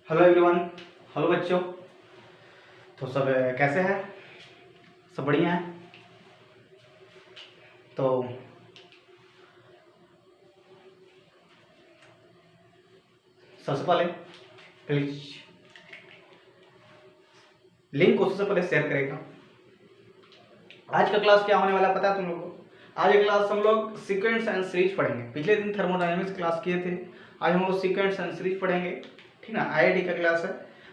Hello everyone. Hello बच्चों। तो सब कैसे हैं? सब बढ़िया है। तो सबसे पहले प्लीज लिंक को सबसे पहले शेयर करेगा। आज का क्लास क्या होने वाला है पता है तुम लोगों को? आज का क्लास हम लोग सीक्वेंस एंड सीरीज पढ़ेंगे। पिछले दिन थर्मोडायनेमिक्स क्लास किए थे, आज हम लोग सीक्वेंस एंड सीरीज पढ़ेंगे। ठीक ना, आईआईटी का क्लास है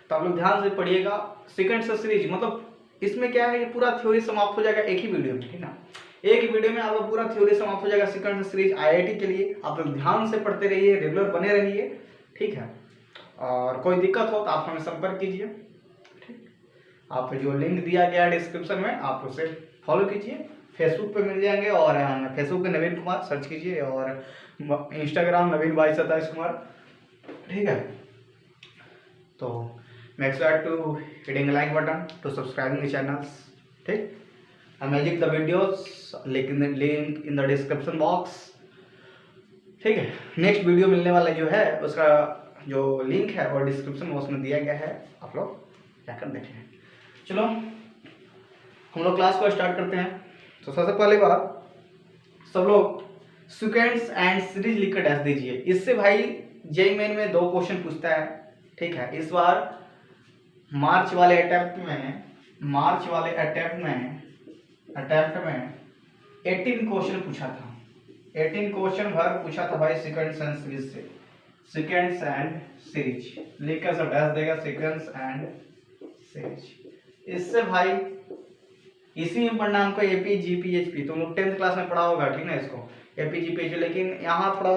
तो आप लोग ध्यान से पढ़िएगा। सीक्वेंस एंड सीरीज मतलब इसमें क्या है, ये पूरा थ्योरी समाप्त हो जाएगा एक ही वीडियो में। ठीक ना, एक ही वीडियो में आप लोग पूरा थ्योरी समाप्त हो जाएगा सीक्वेंस एंड सीरीज आईआईटी के लिए। आप लोग ध्यान से पढ़ते रहिए, रेगुलर बने रहिए। ठीक है, और कोई दिक्कत हो तो आप हमें संपर्क कीजिए। ठीक, आप जो लिंक दिया गया है डिस्क्रिप्शन में आप उसे फॉलो कीजिए। फेसबुक पे मिल जाएंगे, और फेसबुक पे नवीन कुमार सर्च कीजिए, और इंस्टाग्राम नवीन भाई 27 कुमार। ठीक है, तो make sure to hitting like button to subscribing the channels. ठीक, magic the videos link in the description box. ठीक है, नेक्स्ट वीडियो मिलने वाला जो है उसका जो लिंक है और डिस्क्रिप्शन में उसमें दिया गया है, आप लोग जाकर देखें। चलो हम लोग क्लास को स्टार्ट करते हैं। तो सबसे पहले बात, सब लोग सीक्वेंस एंड सीरीज लिखकर डैश दीजिए। इससे भाई जेईई मेन में 2 क्वेश्चन पूछता है। ठीक है, इस बार मार्च वाले अटेम्प्ट में 18 क्वेश्चन पूछा था। 18 क्वेश्चन भर पूछा था भाई सीक्वेंस एंड सीरीज से। सीक्वेंस एंड सीरीज लिखकर सब डैश देगा, सीक्वेंस एंड सीरीज। इससे भाई इसी में पढ़ना हमको एपी जीपी एचपी, तुम लोग 10th क्लास में पढ़ा होगा। ठीक ना, इसको एपी जीपी एचपी, लेकिन यहाँ थोड़ा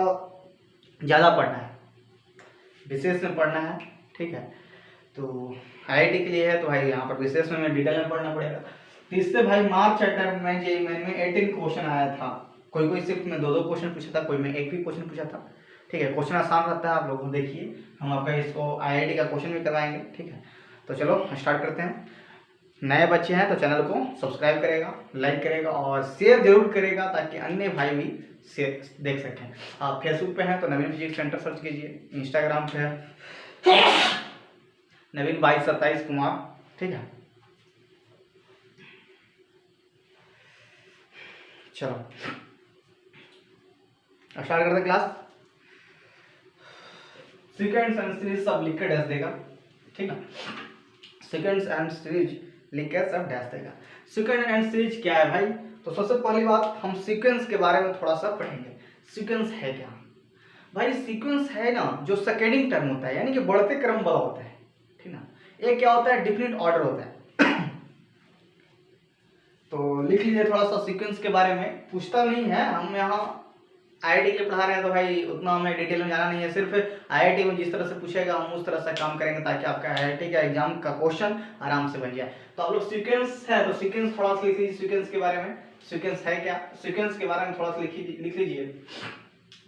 ज़्यादा पढ़ना है, विशेष में पढ़ना है। ठीक है, तो आईआईटी के लिए है तो भाई यहाँ पर विशेष में डिटेल में पढ़ना पड़ेगा। तो इससे भाई मार्च अटेम्प्ट में जेईई मेन में 18 क्वेश्चन आया था। कोई कोई सिर्फ में 2-2 क्वेश्चन पूछा था, कोई में एक भी क्वेश्चन पूछा था। ठीक है, क्वेश्चन आसान रहता है, आप लोग देखिए। हम आपका इसको आईआईटी का क्वेश्चन भी करवाएंगे। ठीक है, तो चलो स्टार्ट करते हैं। नए बच्चे हैं तो चैनल को सब्सक्राइब करेगा, लाइक करेगा और शेयर जरूर करेगा, ताकि अन्य भाई भी शेयर देख सकें। आप फेसबुक पे हैं तो नवीन फिजिक्स सेंटर सर्च कीजिए, इंस्टाग्राम पे है नवीन भाई 27 कुमार। ठीक है, चलो स्टार्ट करते क्लास। सीक्वेंस एंड सीरीज सब लिख कर डैश देगा। ठीक है, सीक्वेंस एंड सीरीज लिख कर सब डैश देगा। सीक्वेंस एंड सीरीज क्या है भाई? तो सबसे पहली बात हम सीक्वेंस के बारे में थोड़ा सा पढ़ेंगे। सीक्वेंस है क्या भाई? सीक्वेंस है ना जो सेकेंडिंग टर्म होता है, यानी कि बढ़ते क्रम वाला होता है। ठीक ना, ये क्या होता है? डिफिनिट ऑर्डर होता है। तो लिख लीजिए थोड़ा सा सीक्वेंस के बारे में। पूछता नहीं है, हम यहाँ आईआईटी के लिए पढ़ा रहे हैं तो भाई उतना हमें डिटेल में जाना नहीं है। सिर्फ आईआईटी में जिस तरह से पूछेगा हम उस तरह से काम करेंगे, ताकि आपका आईआईटी का एग्जाम का क्वेश्चन आराम से बन जाए। तो आप लोग सीक्वेंस है तो सीक्वेंस थोड़ा सा लिख लीजिए। सीक्वेंस के बारे में, सीक्वेंस है क्या, सीक्वेंस के बारे में थोड़ा सा लिख लीजिए।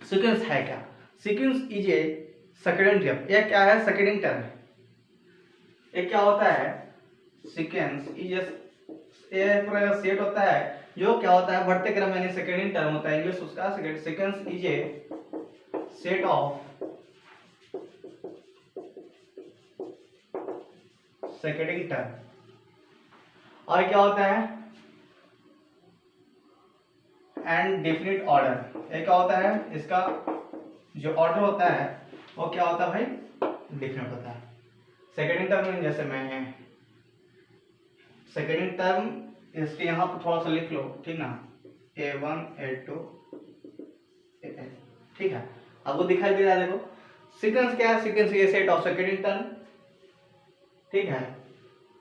सीक्वेंस है क्या? Sequence is a seconding term. यह क्या है? Seconding term. ये क्या होता है? सीक्वेंस इज ए पूरा सेट होता है जो क्या होता है? बढ़ते क्रम, यानी सेकेंडिंग टर्म होता है। इंग्लिश उसका sequence is a set of seconding term. और क्या होता है? And definite order. ये क्या होता है? इसका जो ऑर्डर होता है वो क्या होता है भाई? डिफरेंट होता है। सेकेंडिंग टर्म में जैसे मैं सेकेंडिंग टर्म इसके यहाँ पर थोड़ा सा लिख लो। ठीक ना, A1 A2 A3। ठीक है, अब वो दिखाई दे रहा है, देखो सीक्वेंस क्या है? सीक्वेंस ये सेट ऑफ सेकेंडिंग टर्म। ठीक है,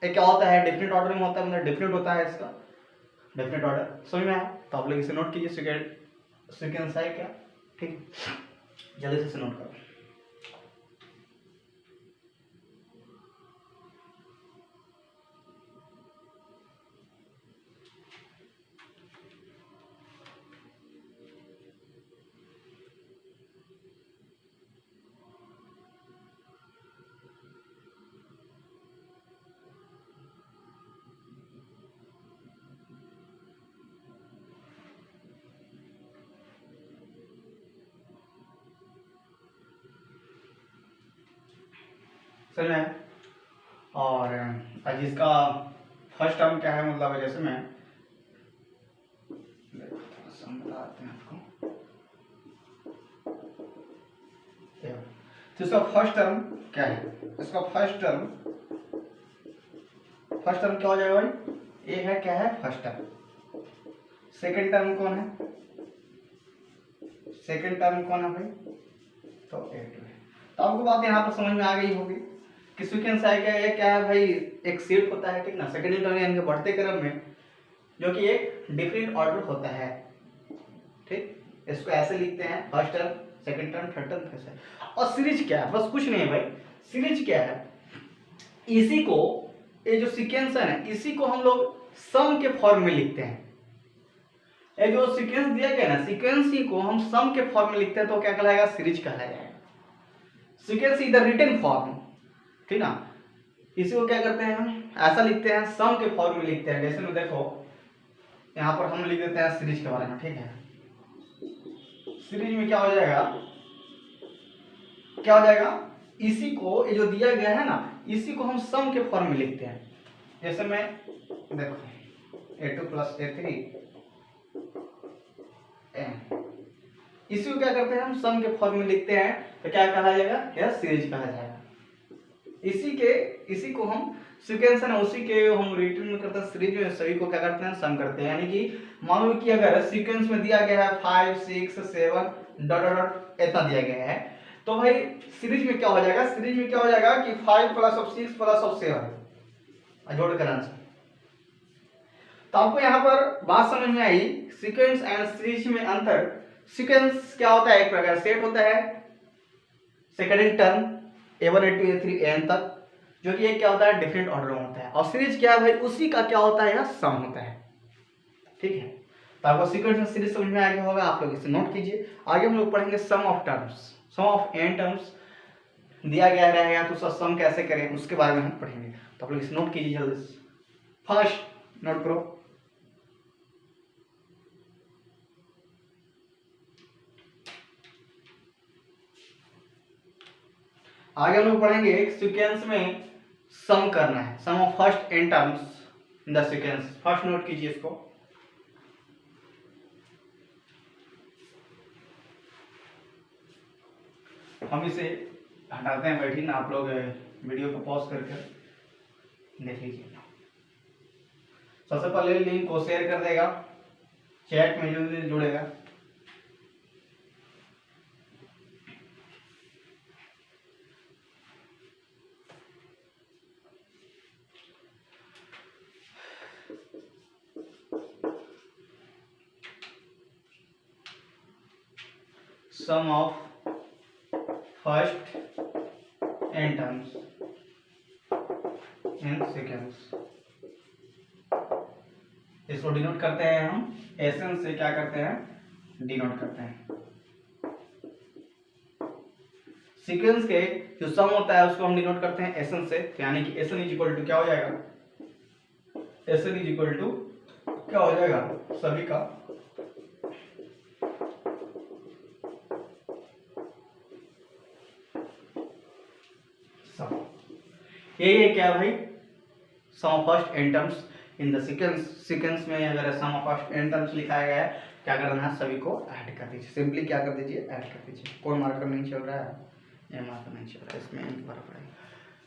ये क्या होता है? डेफिनेट ऑर्डर में होता है, मतलब डेफिनेट होता है इसका डेफिनेट ऑर्डर। समझ में आया? तो आप लोग इसे नोट कीजिए, सीक्वेंस है क्या। ठीक, जल्दी से इसे नोट करो। समझ में आया? और आज इसका फर्स्ट टर्म क्या है, मतलब जैसे मैं समझाते हैं आपको। तो इसका फर्स्ट टर्म क्या है, इसका फर्स्ट टर्म क्या हो जाएगा भाई, ए है, क्या है फर्स्ट टर्म। सेकंड टर्म कौन है, सेकंड टर्म कौन है भाई, तो A2 है। तो आपको बात यहाँ पर समझ में आ गई होगी कि सीक्वेंस है क्या, ये क्या है भाई, एक सेट होता है, ठीक ना, सेकंड टर्म यानी कि बढ़ते क्रम में, जो कि एक डिफरेंट ऑर्डर होता है, ठीक। इसको ऐसे लिखते हैं, first term, second term, third term, कैसे। और सीरीज क्या है, बस कुछ नहीं है भाई, सीरीज क्या है, इसी को, ये जो सीक्वेंस है ना, इसी को हम लोग सम के फॉर्म में लिखते हैं। ये जो सीक्वेंस दिया गया ना, सीक्वेंस ही को हम सम के फॉर्म में लिखते हैं, तो क्या कहलाएगा, सीरीज कहलाया जाएगा। Sequence is the written form, ठीक ना, इसी को क्या करते हैं हम, ऐसा लिखते हैं, सम के फॉर्म में लिखते हैं। जैसे में देखो यहाँ पर हम लिख देते हैं सीरीज के बारे में, ठीक है। सीरीज में क्या हो जाएगा, क्या हो जाएगा, इसी को, ये जो दिया गया है ना, इसी को हम सम के फॉर्म में लिखते हैं। जैसे मैं देखो A2 + A3 इसी को क्या करते हैं, हम सम के फॉर्म में लिखते हैं, तो क्या कहा जाएगा, यह सीरीज कहा जाएगा। इसी को हम सीक्वेंस है ना, उसी के हम रिटर्न में करते हैं, सीरीज में सभी को क्या करते हैं, सम करते हैं। यानी कि मान लो कि अगर सीक्वेंस में दिया गया है 5 6 7 डॉट डॉट इतना दिया गया है, तो भाई सीरीज में क्या हो जाएगा, सीरीज में क्या हो जाएगा कि 5 + 6 + 7 जोड़ कर आंसर। तो आपको यहाँ पर बात समझ में आई, सीक्वेंस एंड सीरीज में अंतर। सीक्वेंस क्या होता है, एक प्रकार सेट होता है, second term A1 A2 A3 AN तक, जो कि एक क्या होता है, डिफरेंट ऑर्डर में होता है। और सीरीज क्या है भाई, उसी का क्या होता है, यह सम होता है, ठीक है। तो आपको सीक्वेंस एंड सीरीज समझ में आ गया होगा, आप लोग इसे नोट कीजिए। आगे हम लोग पढ़ेंगे sum of terms, sum of n terms दिया गया रहेगा, तो उसका सम कैसे करें उसके बारे में हम पढ़ेंगे। तो आप लोग इसे नोट कीजिए जल्दी से, फर्स्ट नोट करो। आगे हम लोग पढ़ेंगे सीक्वेंस में सम करना है, sum of first n terms in the sequence. First note कीजिए इसको। हम इसे हटाते हैं, बैठिए ना, आप लोग वीडियो को पॉज करके देख लीजिए। सबसे पहले लिंक को शेयर कर देगा, चैट में जो जुड़ेगा। Sum of first n terms in sequence, इसको डिनोट करते हैं हम एसएन से, क्या करते हैं, डिनोट करते हैं। सीक्वेंस के जो सम होता है उसको हम डिनोट करते हैं एसएन से, यानी कि एसएन इज इक्वल टू क्या हो जाएगा, एसएन इज इक्वल टू क्या हो जाएगा, सभी का सम। ये क्या भाई, sum of first n terms in the sequence. Sequence में अगर sum of first n terms लिखाया गया है, क्या करना है, सभी को ऐड कर दीजिए। सिंपली क्या कर दीजिए, ऐड कर दीजिए। कोई मार्कर नहीं चल रहा है, ये मार्कर नहीं चल रहा है, इसमें n बराबर है।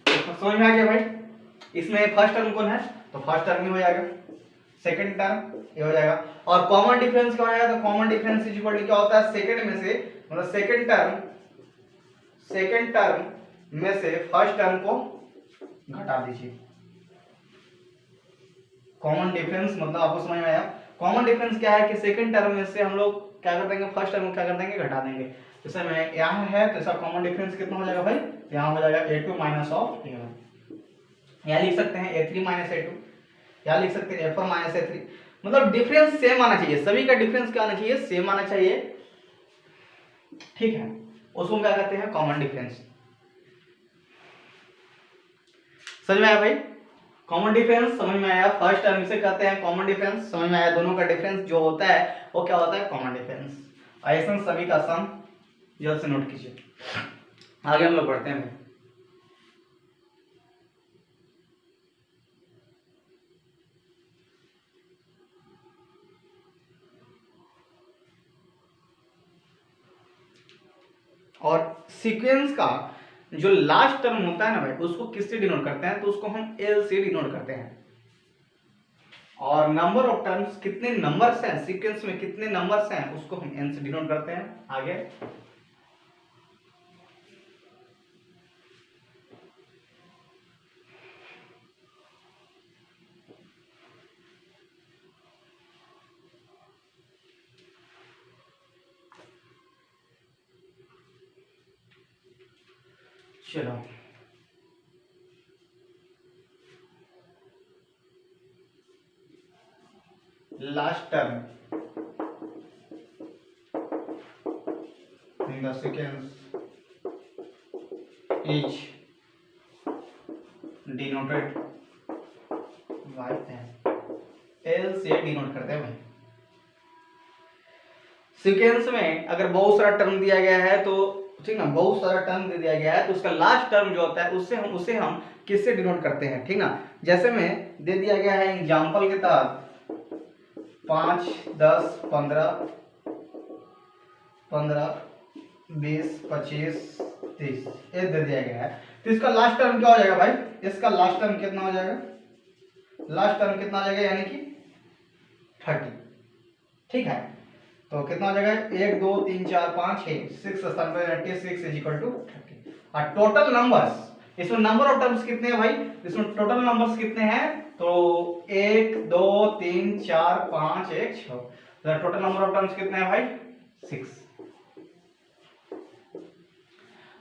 तो समझ में आ गया भाई, इसमें फर्स्ट टर्म कौन है, तो फर्स्ट टर्म ही हो जाएगा, सेकंड टर्म ये हो जाएगा। और कॉमन डिफरेंस क्या हो जाएगा, तो common difference is equal to क्या होता है, सेकंड में से, मतलब सेकंड टर्म में से फर्स्ट टर्म को घटा दीजिए। कॉमन डिफरेंस मतलब आपको समझ में आया, कॉमन डिफरेंस क्या है कि सेकंड टर्म में से हम लोग क्या कर देंगे, फर्स्ट टर्म को क्या कर देंगे, घटा देंगे। जैसे मैं यहाँ है तो इसका कॉमन डिफरेंस कितना हो जाएगा भाई, तो यहाँ हो जाएगा A2 - A1। यहाँ लिख सकते हैं A3 - A2, यहाँ लिख सकते हैं A4 - A3। मतलब डिफरेंस सेम आना चाहिए, सभी का डिफरेंस क्या आना चाहिए, सेम आना चाहिए, ठीक है। उसको क्या कहते हैं, कॉमन डिफरेंस। समझ में आया भाई, कॉमन डिफरेंस समझ में आया, फर्स्ट टर्म इसे कहते हैं कॉमन डिफरेंस। समझ में आया, दोनों का डिफरेंस जो होता है वो क्या होता है, कॉमन डिफरेंस। ऐसा सभी का सम जल्द से नोट कीजिए। आगे हम लोग बढ़ते हैं। और सीक्वेंस का जो लास्ट टर्म होता है ना भाई, उसको किससे डिनोट करते हैं, तो उसको हम एल से डिनोट करते हैं। और नंबर ऑफ टर्म्स, कितने नंबर्स हैं सीक्वेंस में, कितने नंबर्स हैं, उसको हम एन से डिनोट करते हैं। आगे चलो, last term in the sequence is denoted by n, l से डिनोट करते हैं भाई। सीक्वेंस में अगर बहुत सारा टर्म दिया गया है तो ठीक ना, बहुत सारा टर्म दे दिया गया है तो उसका लास्ट टर्म जो होता है उसे हम किससे डिनोट करते हैं, ठीक ना। जैसे में दे दिया गया है एग्जांपल के तहत 5, 10, 15, 20, 25, 30 ये दे दिया गया है, तो इसका लास्ट टर्म क्या हो जाएगा भाई, इसका लास्ट टर्म कितना हो जाएगा, लास्ट टर्म कितना हो जाएगा यानी कि 30, ठीक है। तो कितना हो जाएगा 1 2 3 4 5 6 स्थान पर 6 इज इक्वल टू 30। और टोटल नंबर्स, इसमें नंबर ऑफ टर्म्स कितने हैं भाई, इसमें टोटल नंबर्स कितने हैं, तो 1 2 3 4 5 1 6, तो टोटल नंबर ऑफ टर्म्स कितने हैं भाई 6।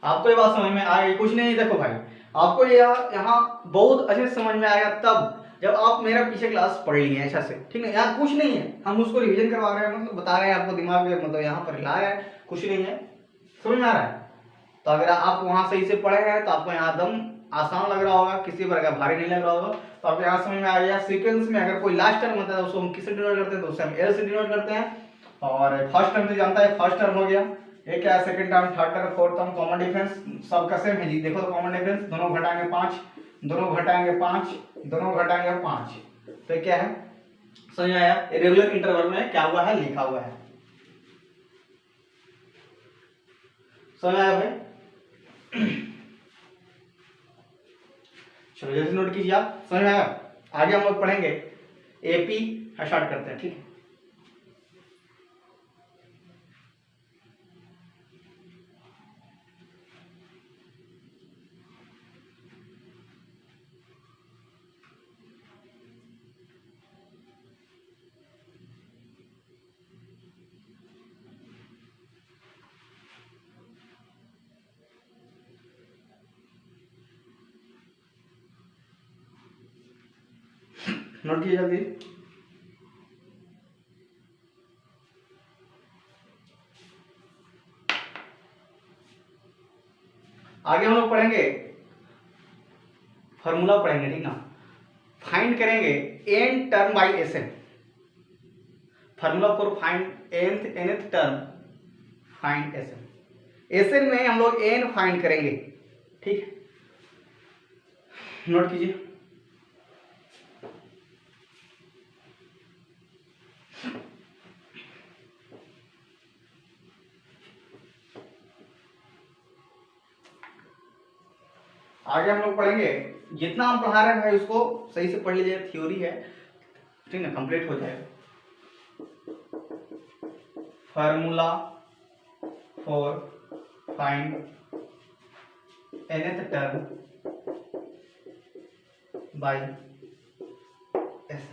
आपको ये बात समझ में आ गई, कुछ नहीं, देखो भाई आपको यहाँ बहुत अच्छे से समझ में आएगा तब जब आप मेरा पीछे क्लास पढ़ लिए अच्छा से, ठीक है। यहाँ कुछ नहीं है, हम उसको रिवीजन करवा रहे हैं, मतलब बता रहे हैं आपको, दिमाग में मतलब यहाँ पर हिला रहे हैं, कुछ नहीं है, समझ में आ रहा है। तो अगर आप वहाँ सही से पढ़े हैं तो आपको यहाँ एकदम आसान लग रहा होगा, किसी प्रकार का भारी नहीं लग रहा होगा, तो आपको यहाँ समझ में आ गया। सीक्वेंस में अगर कोई लास्ट टर्म होता है उसको हम किससे डिनोट करते हैं, तो उससे हम एल से डिनोट करते हैं। और फर्स्ट टर्म तो जानता है, फर्स्ट टर्म हो गया, ये क्या है second term, third term, fourth term, common difference सबका सेम है जी। देखो तो कॉमन डिफरेंस, दोनों घटाएंगे 5, दोनों घटाएंगे 5, दोनों घटाएंगे 5, तो क्या है समझ में आया। रेगुलर इंटरवल में क्या हुआ है लिखा हुआ है, समझ आया भाई। चलो जैसे नोट कीजिए आप, समझ में आया। आगे हम लोग पढ़ेंगे एपी, स्टार्ट करते हैं, ठीक है। नोट कीजिए जल्दी। आगे हम लोग पढ़ेंगे फॉर्मूला पढ़ेंगे, ठीक ना। फाइंड करेंगे n term by S n, formula for find nth term, find S n. S n में हम लोग एन फाइंड करेंगे, ठीक है। नोट कीजिए। आगे हम लोग पढ़ेंगे, जितना हम पढ़ा रहे हैं भाई उसको सही से पढ़ लीजिए, थ्योरी है, ठीक है, कंप्लीट हो जाएगा। Formula for find nth term by S,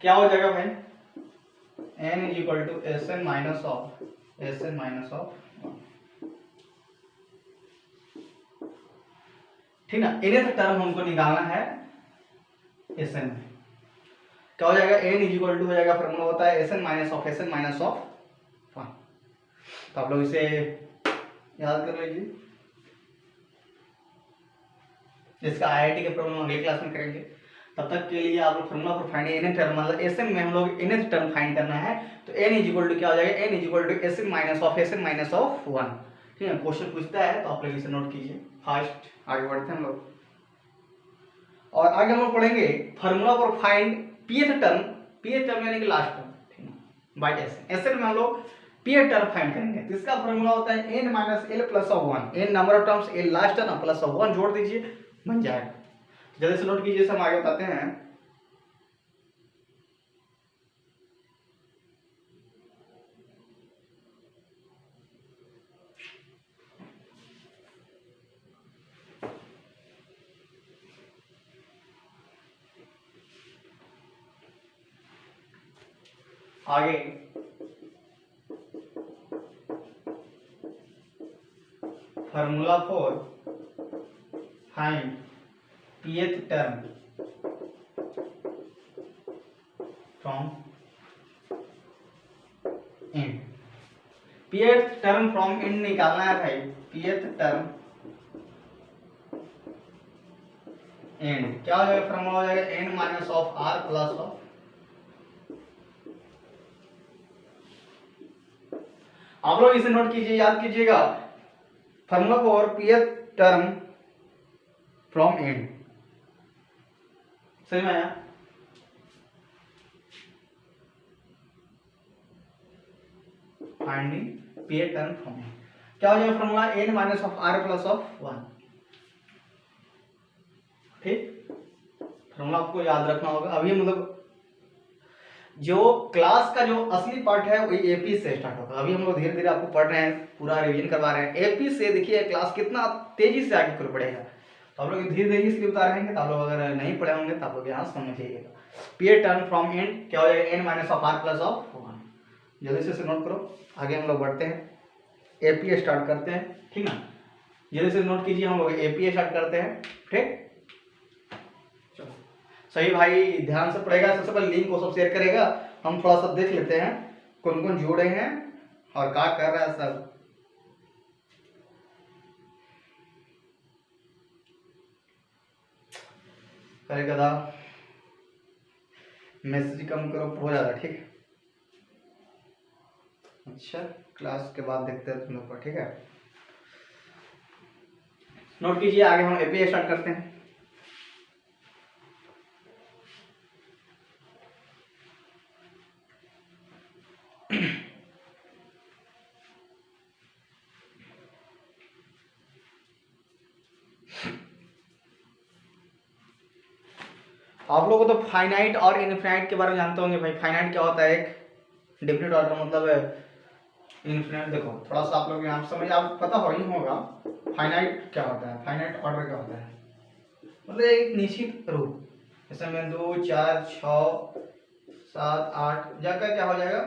क्या हो जाएगा भाई, n is equal to S n minus of ठीक ना। nth टर्म हमको निकालना है एस एन में, क्या हो जाएगा, n इज इक्वल टू हो जाएगा, फॉर्मूला होता है एस एन माइनस ऑफ 1। तो आप लोग इसे याद कर लीजिए, इसका आईआईटी के प्रॉब्लम अगले क्लास में करेंगे। तब तक के लिए आप लोग formula for find nth term, मतलब एस एन में हम लोग nth टर्म फाइंड करना है, तो n इज इक्वल टू क्या हो जाएगा, n is equal to S n minus of 1, ठीक है। क्वेश्चन पूछता है तो आप लोग इसे नोट कीजिए। फास्ट आगे बढ़ते हैं हम लोग, और आगे हम लोग पढ़ेंगे formula for find pth term यानी कि लास्ट टर्म, ठीक है, by S n. S n में हम लोग पीएट टर्म फाइंड करेंगे तो इसका फॉर्मूला होता है n minus L plus of one, n number of terms, L last term plus of one जोड़ दीजिए, बन जाएगा। जल्दी से नोट कीजिए, हम आगे बताते हैं। आगे formula for find pth term from n, pth term from n निकालना है भाई। pth टर्म n क्या हो जाएगा, फॉर्मूला हो जाएगा n minus of r plus of, आप लोग इसे नोट कीजिए, याद कीजिएगा, formula for pth term from n, समझ में आया? Finding pth term from n क्या हो जाएगा, formula n minus of r plus of 1, ठीक। फॉर्मूला आपको याद रखना होगा। अभी मतलब जो क्लास का जो असली पार्ट है वो एपी से स्टार्ट होगा। अभी हम लोग धीरे धीरे आपको पढ़ रहे हैं, पूरा रिवीजन करवा रहे हैं एपी से। देखिए क्लास कितना तेजी से आगे बढ़ेगा, तो आप लोग धीरे धीरे इसलिए बता रहे हैं कि आप लोग अगर नहीं पढ़े होंगे तो आप लोग यहाँ समझिएगा। पीएट टर्म फ्रॉम n क्या हो जाएगा, n minus of r plus of 1। जल्दी से नोट करो, आगे हम लोग बढ़ते हैं, एपी स्टार्ट करते हैं, ठीक ना। जल्दी से नोट कीजिए, हम लोग एपी स्टार्ट करते हैं, ठीक। सही भाई, ध्यान से पढ़ेगा। सबसे पहले लिंक को सब शेयर करेगा, हम थोड़ा सा देख लेते हैं कौन कौन जुड़े हैं और क्या कर रहा है सब। अरे गधा, मैसेज कम करो, हो जाता, ठीक। अच्छा, क्लास के बाद देखते हैं तुम लोग को, ठीक है। नोट कीजिए, आगे हम एपी स्टार्ट करते हैं। आप लोगों को तो फाइनाइट और इनफिनाइट के बारे में जानते होंगे भाई। फाइनाइट क्या होता है, एक डेफिनेट ऑर्डर मतलब इनफिनाइट। देखो थोड़ा सा आप लोग यहाँ समझ, आप पता हो ही होगा फाइनाइट क्या होता है। फाइनाइट ऑर्डर क्या होता है, मतलब एक निश्चित रूप, जैसे में 2 4 6 7 8 जाकर क्या हो जाएगा,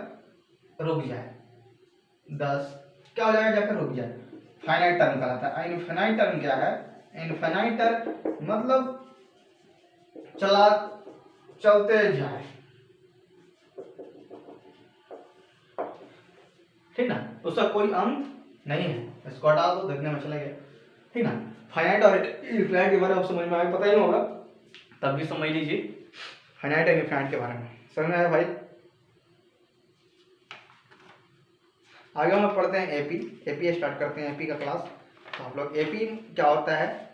रुक जाए। 10 क्या हो जाएगा, जाकर रुक जाए। फाइनाइट टर्म कहलाता है। इनफिनाइट टर्म क्या है, इनफिनाइट टर्म मतलब चलते जाए, ठीक ना, उसका कोई अंत नहीं है। इसको हटा दो, देखने में चला गया, ठीक ना। फाइनाइट और इनफिनाइट के बारे में आप समझ में आया, पता ही होगा, तब भी समझ लीजिए फाइनाइट और इनफिनाइट के बारे में। समझ में आया भाई? आगे हम लोग पढ़ते हैं एपी। एपी स्टार्ट करते हैं, एपी का क्लास। तो आप लोग एपी क्या होता है,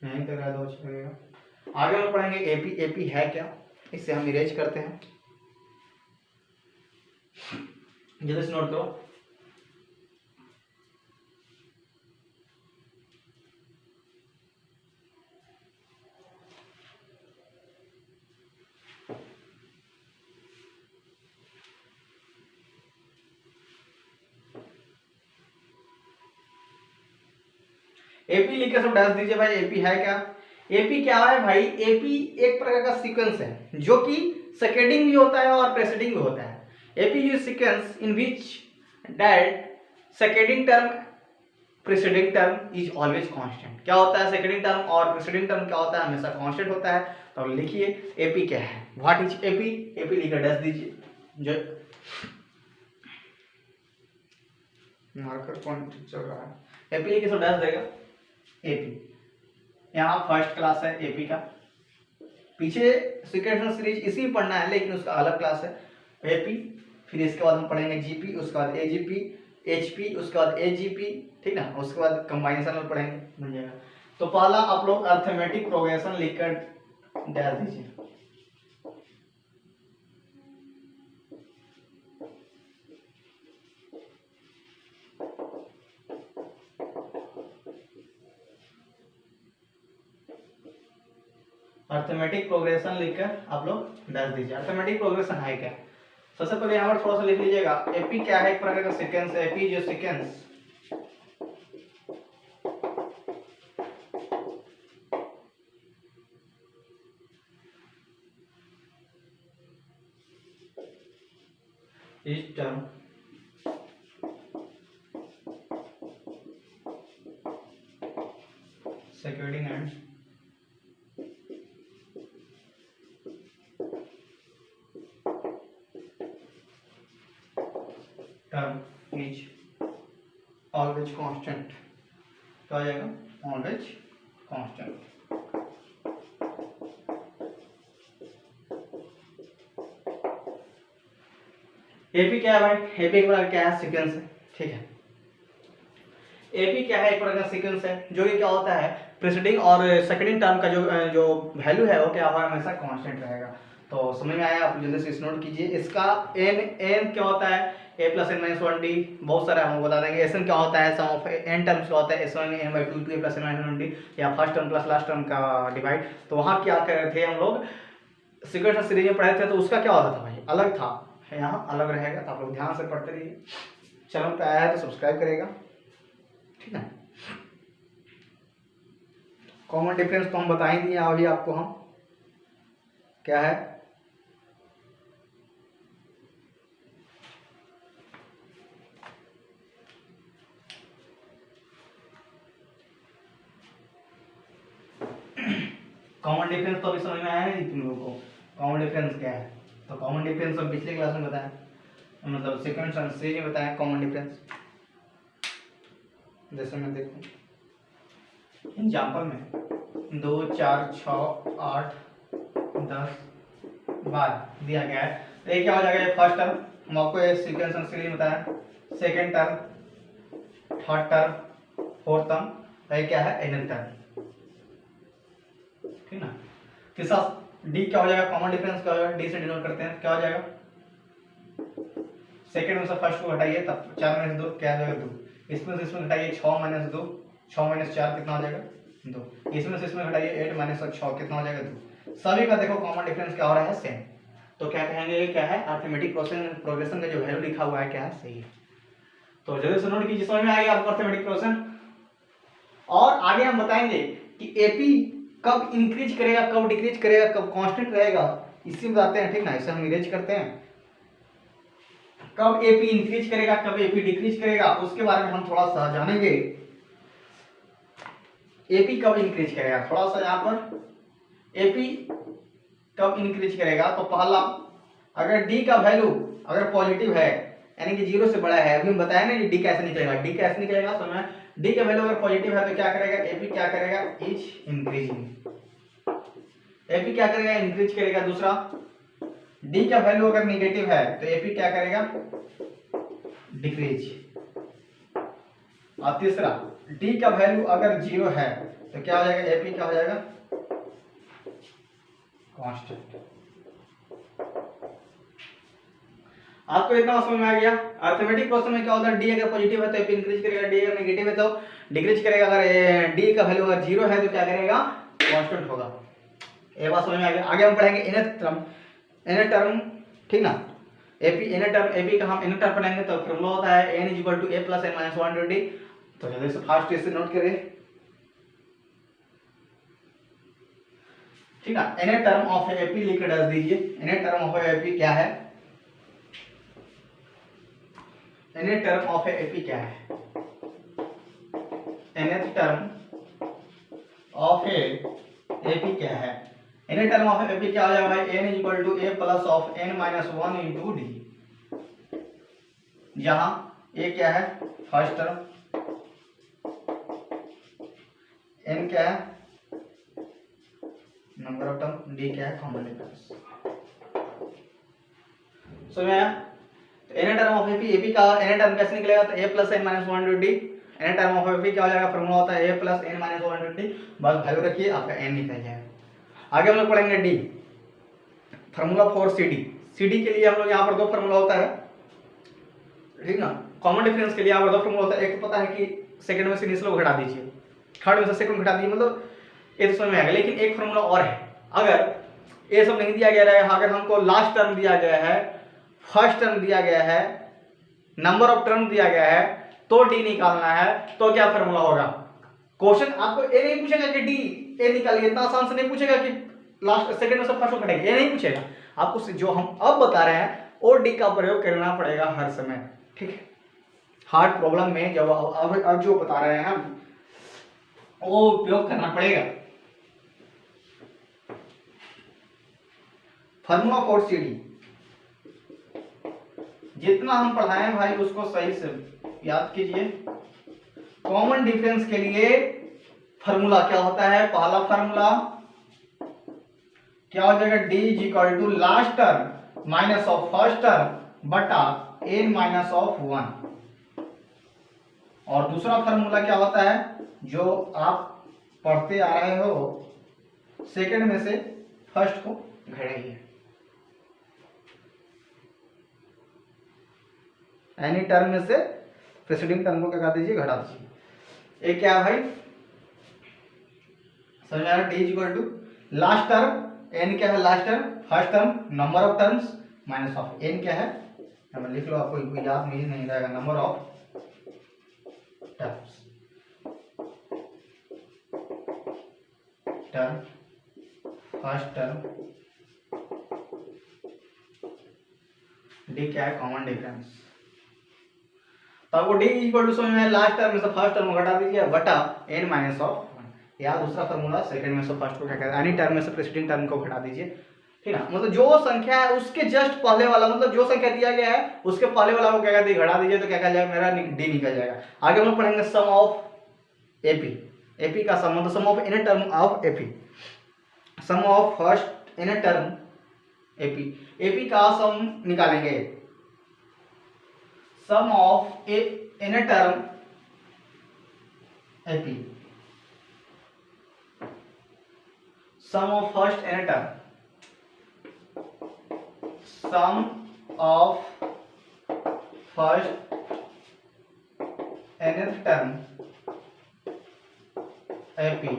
नहीं कर रहा तो आगे हम पढ़ेंगे एपी। एपी है क्या, इससे हम इरेज करते हैं। जल्दी से नोट करो। एपी लिख के सब डैश दीजिए भाई। एपी है क्या, एपी क्या है भाई, एपी एक प्रकार का सीक्वेंस है जो कि सेकेंडिंग भी होता है और प्रेसीडिंग भी होता है। AP is sequence in which that seconding term preceding term is always constant. क्या होता है, सेकेंडिंग टर्म और प्रीसीडिंग टर्म क्या होता है, हमेशा कांस्टेंट होता है। तो लिखिए एपी क्या है, व्हाट इज एपी। एपी लिखकर डैश दीजिए, जो मार्कर कौन चल रहा है, एपी लिखे सब डैश देगा। एपी यहाँ फर्स्ट क्लास है एपी का, पीछे सीक्वेंशियल सीरीज इसी में पढ़ना है लेकिन उसका अलग क्लास है एपी। फिर इसके बाद हम पढ़ेंगे जीपी, उसके बाद एजीपी, एचपी, उसके बाद एजीपी, ठीक ना। उसके बाद कंबाइनेशन में पढ़ेंगे, बन जाएगा। तो पहला आप लोग अर्थमेटिक प्रोग्रेशन लिखकर डैश दीजिए। अर्थमेटिक प्रोग्रेशन लिखकर आप लोग डैश दीजिए। अर्थमेटिक प्रोग्रेशन है क्या? सबसे पहले यहाँ पर थोड़ा सा लिख लीजिएगा, एपी क्या है, एक प्रकार का सीक्वेंस है। एपी जो सीक्वेंस इस term securing and term is always constant। क्या आ जाएगा? always constant। एपी क्या है भाई? एपी एक प्रकार क्या है? सीक्वेंस है, ठीक है। एपी क्या है? एक प्रकार का सीक्वेंस है जो कि क्या होता है, प्रीसीडिंग और सेकंडिंग टर्म का जो वैल्यू है वो क्या होगा? हमेशा कांस्टेंट रहेगा। तो समझ में आया? आप जल्दी से इस नोट कीजिए। इसका एन क्या होता है? a plus n minus one d. बहुत सारे हम बता देंगे। एस एन क्या होता है? सम ऑफ एन टर्म्स क्या होता है? S one n by two a plus n minus one d, या first term plus last term का डिवाइड। तो वहाँ क्या कर रहे थे हम लोग? सीक्वेंस सीरीज में पढ़े थे, तो उसका क्या होता था भाई? अलग था। यहाँ अलग रहेगा, तो आप लोग ध्यान से पढ़ते रहिए। चैनल पे आया है तो सब्सक्राइब करेगा, ठीक है। कॉमन डिफरेंस तो हम बता ही दिए अभी आपको। हम क्या है? कॉमन डिफरेंस तो अभी समझ में आया नहीं तुम लोगों को? कॉमन डिफरेंस क्या है? तो कॉमन डिफरेंस हम पिछले क्लास में बताया, मतलब सीक्वेंस और सीरीज में बताया कॉमन डिफरेंस। जैसे मैं देखूं एग्जाम्पल में 2 4 6 8 10 12 दिया गया है, तो ये क्या हो जाएगा? फर्स्ट टर्म हम आपको ये सीक्वेंस और सीरीज बताया, second term, third term, fourth term, ये क्या है? एनथ टर्म, ठीक ना। तीसरा डी क्या हो जाएगा? कॉमन डिफरेंस क्या हो जाएगा? डी से डिनोट करते हैं, क्या हो जाएगा? सेकंड में से फर्स्ट को हटाइए, तब 4 माइनस 2 क्या हो जाएगा? 2। इसमें से इसमें हटाइए 6 माइनस 2, 6 माइनस 4 कितना हो जाएगा? 2। इसमें से इसमें हटाइए 8 माइनस 6 कितना हो जाएगा? 2। सभी का देखो कॉमन डिफरेंस क्या हो रहा है? सेम। तो क्या कहेंगे? ये क्या है? अर्थमेटिक प्रोग्रेशन का जो वैल्यू लिखा हुआ है क्या है? सही है। तो जल्दी से नोट कीजिए, समझ में आ गया आपको अर्थमेटिक प्रोग्रेशन। और आगे हम बताएंगे कि एपी कब इंक्रीज करेगा, कब डिक्रीज करेगा, कब कांस्टेंट रहेगा, इसी में बताते हैं, ठीक ना। इसे हम इरेज करते हैं। कब एपी इंक्रीज करेगा, कब एपी डिक्रीज करेगा, उसके बारे में हम थोड़ा सा जानेंगे। एपी कब इंक्रीज करेगा, थोड़ा सा यहाँ पर एपी कब इंक्रीज करेगा। तो पहला, अगर डी का वैल्यू अगर पॉजिटिव है, यानी कि 0 से बड़ा है, अभी हम बताया ना डी कैसे निकलेगा। डी कैसे निकलेगा? समय डी का वैल्यू अगर पॉजिटिव है तो क्या करेगा? एपी क्या करेगा? Is increasing. एपी क्या करेगा? इंक्रीज करेगा। दूसरा, डी का वैल्यू अगर नेगेटिव है तो एपी क्या करेगा? डिक्रीज। और तीसरा, डी का वैल्यू अगर 0 है तो क्या हो जाएगा? एपी क्या हो जाएगा? कांस्टेंट। आपको इतना समझ में आ गया? अर्थमेटिक प्रोसेस में क्या होता है? डी अगर पॉजिटिव है तो एपी इंक्रीज करेगा, डी अगर नेगेटिव है तो डिक्रीज करेगा। अगर डी का वैल्यू अगर 0 है तो क्या करेगा? कांस्टेंट होगा। ये बात समझ में आ गया। आगे हम पढ़ेंगे nth टर्म, nth टर्म, ठीक ना। एपी nth टर्म, एपी का हम nth टर्म पढ़ेंगे तो फॉर्मूला होता है n = a + n - 1 डी। तो जल्दी से फास्ट इसे नोट करिए, ठीक है। nth टर्म ऑफ एपी लिख के डाल दीजिए। nth टर्म ऑफ एपी क्या है? nth टर्म ऑफ एपी क्या है? nth टर्म ऑफ एपी क्या है? nth टर्म ऑफ एपी क्या हो जाएगा भाई? n = a + n - 1 * d, जहां a क्या है? फर्स्ट टर्म, n क्या है? नंबर ऑफ टर्म, d क्या है? Common difference. समझ में आया? तो nth टर्म ऑफ एपी का nth टर्म कैसे निकलेगा? तो a + n - 1 * d। nth term of AP क्या हो जाएगा? फॉर्मूला होता है a + n - 1 * d। बस वैल्यू रखिए, आपका n निकल जाएगा। आगे हम लोग पढ़ेंगे d, formula for c d. C d के लिए हम लोग यहाँ पर दो फार्मूला होता है, ठीक ना। कॉमन डिफरेंस के लिए यहाँ पर दो फार्मूला होता है, एक तो पता है कि सेकंड में से इनिशियल को घटा दीजिए, थर्ड में से सेकंड घटा दीजिए, मतलब ये तो समझ में आएगा। लेकिन एक फार्मूला और है, अगर ये सब नहीं दिया गया रहेगा, अगर हमको लास्ट टर्म दिया गया है, फर्स्ट टर्म दिया गया है, नंबर ऑफ टर्म दिया गया है, तो डी निकालना है, तो क्या फार्मूला होगा। क्वेश्चन आपको ये नहीं पूछेगा कि डी ए निकालिए, इतना आसान से नहीं पूछेगा कि लास्ट सेकंड में से फर्स्ट को घटाएंगे, ये नहीं पूछेगा आपको। जो हम अब बता रहे हैं ओ डी का प्रयोग करना पड़ेगा हर समय, ठीक है। हार्ड प्रॉब्लम में जब अब जो बता रहे हैं हम वो उपयोग करना पड़ेगा। फार्मूला फॉर सी डी, जितना हम पढ़ाएं भाई उसको सही से याद कीजिए। कॉमन डिफरेंस के लिए फार्मूला क्या होता है, पहला फार्मूला क्या हो जाएगा, d is equal to last term minus of first term बटा एन माइनस ऑफ 1। और दूसरा फार्मूला क्या होता है जो आप पढ़ते आ रहे हो, सेकंड में से फर्स्ट को घटाइए, एनी टर्म में से प्रेसिडिंग टर्म को क्या कर दीजिए, घटा दीजिए। ये क्या है भाई, समझ में आ रहा है। D is equal to last term, n क्या है last term, first term, number of terms minus of n क्या है, मैं लिख लो, आपको याद में ही नहीं रहेगा, number of terms, term first term, D क्या है कॉमन डिफरेंस। तो आपको डी इक्वल टू समझ में लास्ट टर्म में से फर्स्ट टर्म को घटा दीजिए बटा एन माइनस ऑफ 1, या दूसरा फार्मूला सेकंड में से फर्स्ट को क्या कहते हैं, एनी टर्म में से प्रेसिडिंग टर्म को घटा दीजिए, ठीक है। मतलब जो संख्या है उसके जस्ट पहले वाला, मतलब जो संख्या दिया गया है उसके पहले वाला को क्या कहते हैं, घटा दीजिए, तो क्या कह जाएगा, मेरा डी निकल जाएगा। आगे हम लोग पढ़ेंगे सम ऑफ एपी, एपी का सम मतलब sum of any term of AP, sum of first any term AP, AP का सम निकालेंगे, sum of any term AP, sum of first any term, sum of first nth term AP,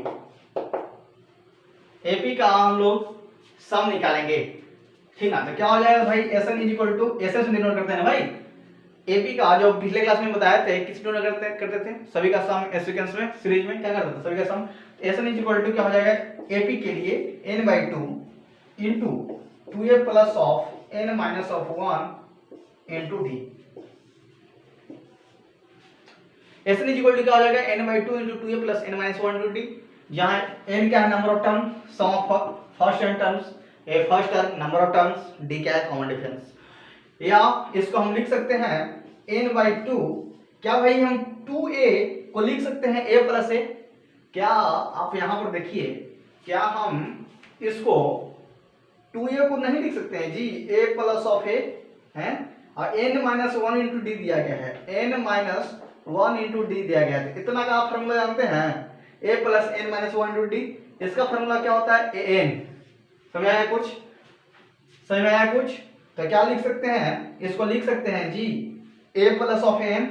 AP का हम लोग सम निकालेंगे, ठीक ना। तो क्या हो जाएगा भाई, S n is equal to, S n से डिनोट करते हैं ना भाई, एपी का जो पिछले क्लास में बताए थे किस डिनोट करते थे, सभी का सम, सीक्वेंस में सीरीज में क्या करते थे, सभी का sum. S n is equal to क्या हो जाएगा, एपी के लिए n/2 into 2a plus of n minus of 1 into d. S n is equal to क्या हो जाएगा, n/2 into 2a plus n minus 1 into d, जहां n क्या है number of term, sum of first n terms, a first term number of terms, d क्या है common difference. या इसको हम लिख सकते हैं n/2, क्या भाई हम 2a को लिख सकते हैं a प्लस ए, क्या आप यहां पर देखिए, क्या हम इसको 2a को नहीं लिख सकते हैं जी, a प्लस ऑफ ए है, और n माइनस 1 इंटू डी दिया गया है, n माइनस 1 इंटू डी दिया गया है, इतना का आप फॉर्मूला जानते हैं, a plus n minus 1 into D, इसका फॉर्मूला क्या होता है, an। समझ आया कुछ, समझ में आया कुछ, तो क्या लिख सकते हैं, इसको लिख सकते हैं जी a प्लस ऑफ n,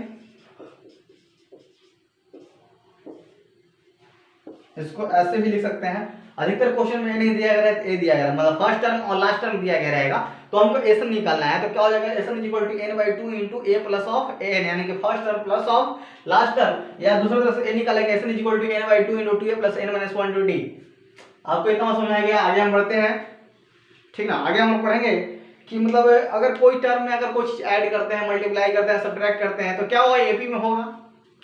इसको ऐसे भी लिख सकते हैं। अधिकतर क्वेश्चन में नहीं दिया गया है, ए दिया गया, मतलब फर्स्ट टर्म और लास्ट टर्म दिया गया रहेगा, तो हमको एसएन निकालना है, तो क्या हो जाएगा, S n is equal to n/2 into a plus of n, यानी कि first term plus of last term, या दूसरी तरफ से a निकालेंगे, S n is equal to n/2 into 2a plus n minus 1 into d। आपको इतना समझ में आ गया, आगे हम बढ़ते हैं, ठीक ना। आगे हम पढ़ेंगे कि मतलब अगर कोई टर्म में अगर कुछ ऐड करते हैं, मल्टीप्लाई करते हैं, सब्ट्रैक्ट करते हैं, तो क्या होगा, एपी में होगा,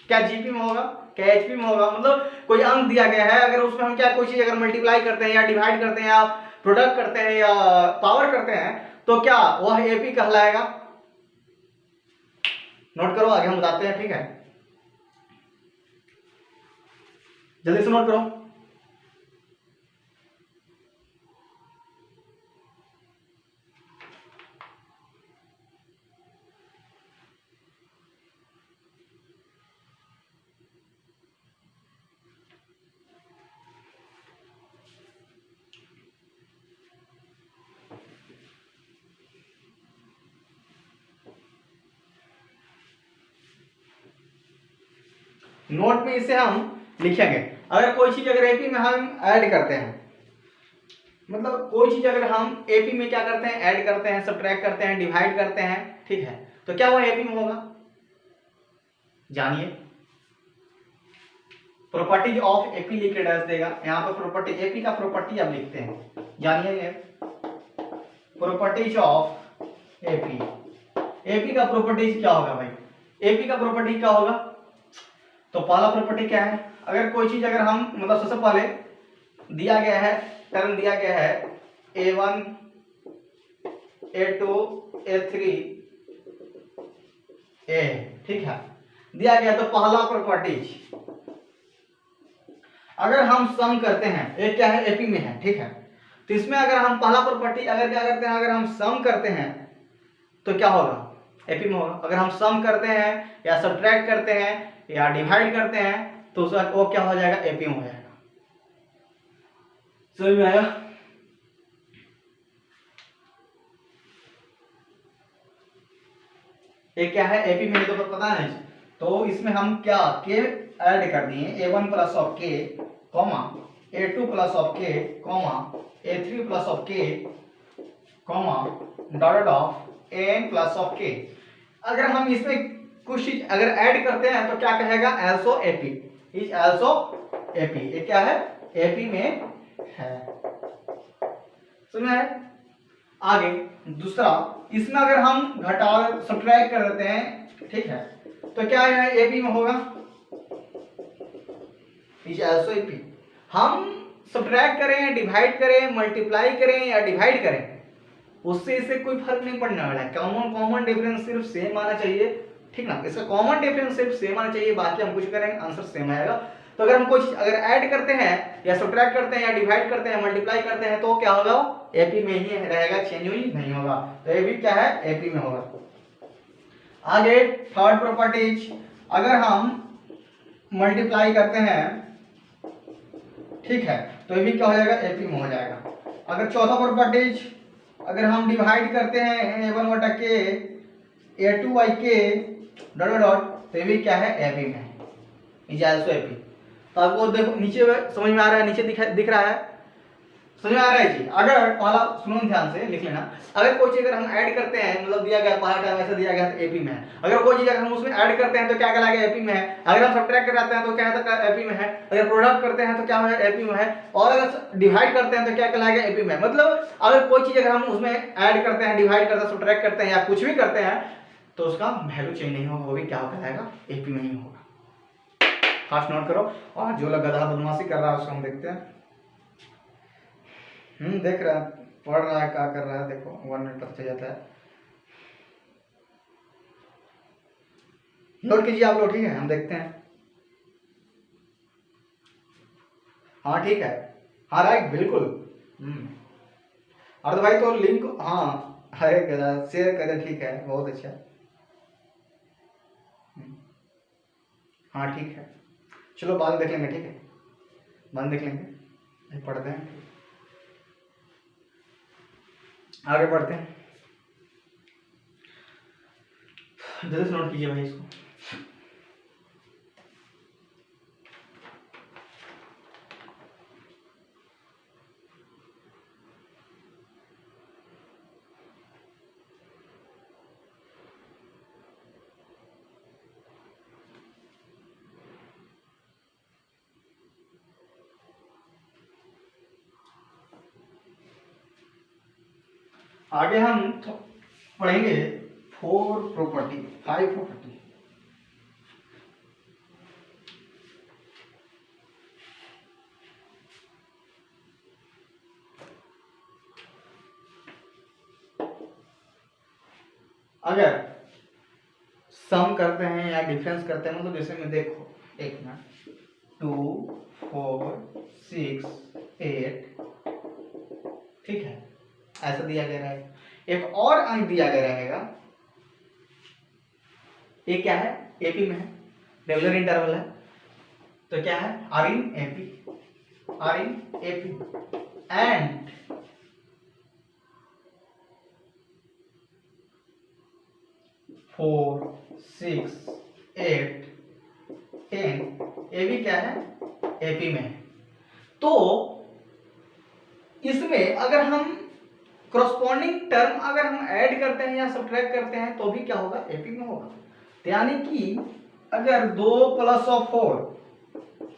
क्या जीपी में होगा, क्या एचपी में होगा, मतलब कोई अंक दिया गया है, अगर उसमें हम क्या कोई चीज अगर मल्टीप्लाई करते हैं या डिवाइड करते हैं या प्रोडक्ट करते हैं या पावर करते हैं, तो क्या वह एपी कहलाएगा। नोट करो, आगे हम बताते हैं, ठीक है, जल्दी से नोट करो। नोट में इसे हम लिखेंगे। अगर कोई चीज अगर एपी में हम ऐड करते हैं, मतलब कोई चीज अगर हम एपी में क्या करते हैं, ऐड करते हैं, सब्ट्रैक्ट करते हैं, डिवाइड करते हैं, ठीक है, तो क्या वो एपी में होगा? जानिए। प्रॉपर्टीज ऑफ एपी लिख के डैश देगा यहाँ पर। प्रॉपर्टी एपी का प्रॉपर्टी अब लिखते हैं, जानिए प्रॉपर्टीज ऑफ एपी। एपी का प्रॉपर्टीज क्या होगा भाई? एपी का प्रॉपर्टी क्या होगा? तो पहला प्रॉपर्टी क्या है, अगर कोई चीज अगर हम मतलब सबसे पहले दिया गया है, टर्म दिया गया है A1 A2 A3 A, ठीक है, दिया गया। तो पहला प्रॉपर्टीज अगर हम सम करते हैं, एक क्या है एपी में है, ठीक है, तो इसमें अगर हम पहला प्रॉपर्टी अगर क्या करते हैं, अगर हम सम करते हैं तो क्या होगा? एपी में होगा। अगर हम सम करते हैं या सब्ट्रैक्ट करते हैं या डिवाइड करते हैं तो उसका वो क्या हो जाएगा? एपी में हो जाएगा। समझ में आया? ये क्या है एपी में, तो पता है। तो इसमें हम क्या के ऐड कर दिए, A1 plus of k comma A2 plus of k comma A3 plus of k comma dot of n plus of k. अगर हम इसमें कुछ चीज अगर ऐड करते हैं तो क्या कहेगा? Also AP, is also AP. ये क्या है? एपी में है। समझ में? आगे दूसरा, इसमें अगर हम घटा सब्ट्रैक्ट कर देते हैं, ठीक है, तो क्या है? एपी में होगा, इज एल्सो एपी। हम सब्ट्रैक्ट करें, डिवाइड करें, मल्टीप्लाई करें या डिवाइड करें, उससे इससे कोई फर्क नहीं पड़ने वाला है। कॉमन डिफरेंस सिर्फ सेम आना चाहिए, ठीक ना? इसका कॉमन डिफरेंस सिर्फ सेम आना चाहिए, बाकी हम कुछ करेंगे आंसर सेम आएगा। तो अगर हम कुछ अगर ऐड करते हैं या सब्ट्रैक्ट करते हैं या डिवाइड करते हैं, मल्टीप्लाई करते हैं, तो क्या होगा? एपी में ही रहेगा, चेंज नहीं होगा। तो ये भी क्या है? एपी में होगा। आगे थर्ड प्रॉपर्टीज, अगर हम मल्टीप्लाई करते हैं, ठीक है, तो ये भी क्या हो जाएगा? एपी में हो जाएगा। अगर चौथा प्रॉपर्टीज, अगर हम डिवाइड करते हैं A1 बटा के A2 बाई के डॉट डॉट, तो ये भी क्या है? एपी में है, इज आल्सो एपी। तो आपको देखो नीचे समझ में आ रहा है, नीचे दिख रहा है, समझ में आ रहा है जी? अगर पहला सुनो ध्यान से लिख लेना, अगर कोई चीज अगर हम ऐड करते हैं, मतलब दिया गया पहला टाइम ऐसा दिया गया तो एपी में है। अगर कोई चीज अगर हम उसमें ऐड करते हैं तो क्या कहलाएगा? एपी में है। अगर हम सब्ट्रैक्ट कराते हैं तो क्या है? एपी में है। अगर प्रोडक्ट करते हैं तो क्या है? एपी में है। और अगर डिवाइड करते हैं तो क्या कहलाएगा? एपी में है। मतलब अगर कोई चीज अगर हम उसमें ऐड करते हैं, डिवाइड करते हैं, सब्ट्रैक्ट करते हैं या कुछ भी करते हैं, तो उसका वैल्यू चेंज नहीं होगा, वो भी क्या कहलाएगा? एपी में ही होगा। फास्ट नोट करो। और जो लोग गधा बदमाशी कर रहा है उसको हम देखते हैं। देख रहा है, पढ़ रहा है, क्या कर रहा है, देखो 1 मिनट पता चल जाता है। नोट कीजिए आप लोग, ठीक है? हम देखते हैं। हाँ ठीक है, हाँ राइट, बिल्कुल। और तो भाई तो लिंक, हाँ है शेयर करें, ठीक है, बहुत अच्छा। हाँ ठीक है, चलो बाद में देख लेंगे, ठीक है, बाद में देख लेंगे, पढ़ते हैं, आगे बढ़ते हैं। जल्दी से नोट कीजिए भाई इसको। आगे हम पढ़ेंगे 5 प्रॉपर्टी। अगर सम करते हैं या डिफरेंस करते हैं, मतलब जैसे में देखो, एक मिनट, 2 4 6 8, ठीक है, ऐसा दिया गया रहेगा। एक और अंक दिया गया रहेगा, ये क्या है? एपी में है, रेगुलर इंटरवल है, तो क्या है? R in AP and four 6 8 10 a b क्या है, एपी में है। तो इसमें अगर हम करस्पॉन्डिंग टर्म अगर हम ऐड करते हैं या सब्ट्रैक्ट करते हैं तो भी क्या होगा, एपी में होगा। यानी कि अगर 2 plus of 4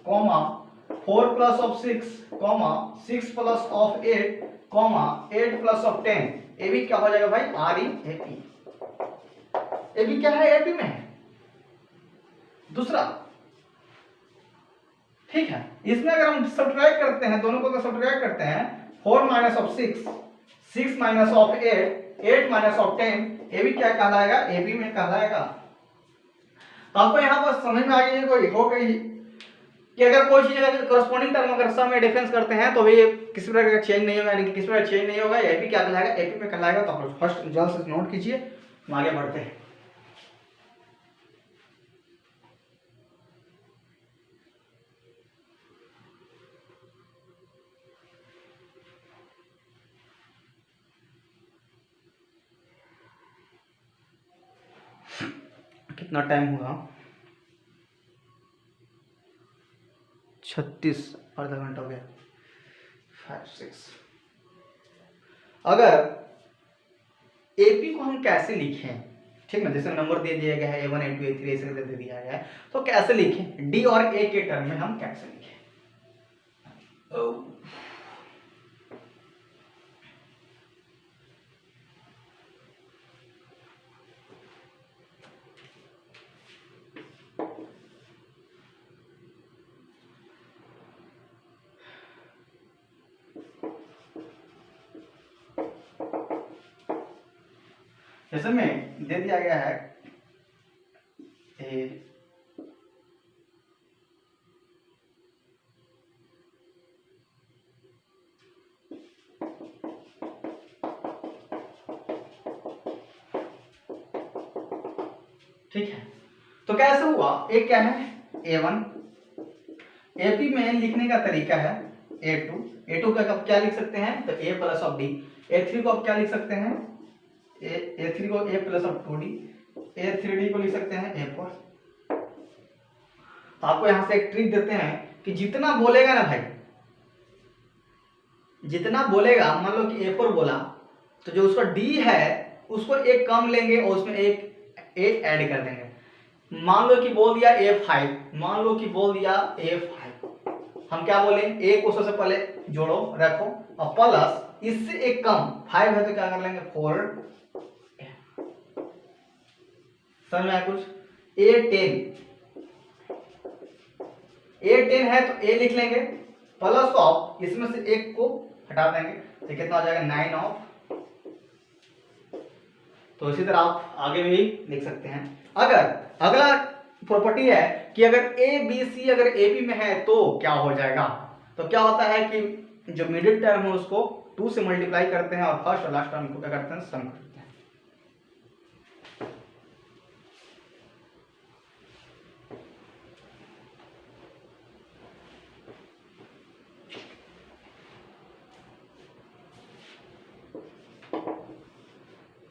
comma 4 plus of 6 comma 6 plus of 8 comma 8 plus of 10, ये भी क्या हो जाएगा भाई, आर इन एपी। ये भी क्या है, एपी में है। दूसरा, ठीक है, इसमें अगर हम सब्ट्रैक्ट करते हैं, दोनों को अगर सब्ट्रैक्ट करते हैं, 4 minus of 6, 6 minus of 8, 8 minus of 10, ये भी क्या कहलाएगा, एपी में कहलाएगा। तो आपको यहाँ पर समझ में आ गई कोई हो गई कि अगर कोई चीज अगर करस्पॉन्डिंग टर्म अगर सम में डिफरेंस करते हैं तो भी किसी प्रकार का चेंज नहीं होगा, यानी कि किसी प्रकार चेंज नहीं होगा, एपी क्या कहलाएगा, एपी में कहलाएगा। तो आप फर्स्ट जल्द से नोट कीजिए, हम आगे बढ़ते हैं। कितना टाइम हुआ, 36, आधा घंटा हो गया, 5 6। अगर एपी को हम कैसे लिखें, ठीक ना, जैसे नंबर दे दिया गया है A1 A2 A3 ऐसे दे दिया गया है, तो कैसे लिखें, डी और ए के टर्म में हम कैसे लिखें। जैसे में दे दिया गया है ए ठीक है, तो कैसे हुआ, एक क्या है A1, एपी में लिखने का तरीका है A2, A2 का आप क्या लिख सकते हैं, तो A plus of D. A3 को आप क्या लिख सकते हैं, A3 को A plus of 2D, A3D को लिख सकते हैं A4। तो आपको यहां से एक ट्रिक देते हैं कि जितना बोलेगा ना भाई, जितना बोलेगा, मान लो कि A4 बोला तो जो उसका D है उसको एक कम लेंगे और उसमें एक ऐड कर देंगे। मान लो कि बोल दिया A5, मान लो कि बोल दिया A5, हम क्या बोले, A को सबसे पहले जोड़ो रखो और प्लस इससे एक कम 5 है तो क्या कर लेंगे 4। समझ में आया कुछ, A10 है तो A लिख लेंगे, प्लस ऑफ इसमें से एक को हटा देंगे तो कितना हो जाएगा 9 ऑफ। तो इसी तरह आप आगे भी लिख सकते हैं। अगर अगला प्रॉपर्टी है कि अगर ए बी सी अगर ए बी में है तो क्या हो जाएगा, तो क्या होता है कि जो मिडिल टर्म है उसको 2 से मल्टीप्लाई करते हैं और फर्स्ट और लास्ट टर्म को क्या करते हैं, सम करते हैं।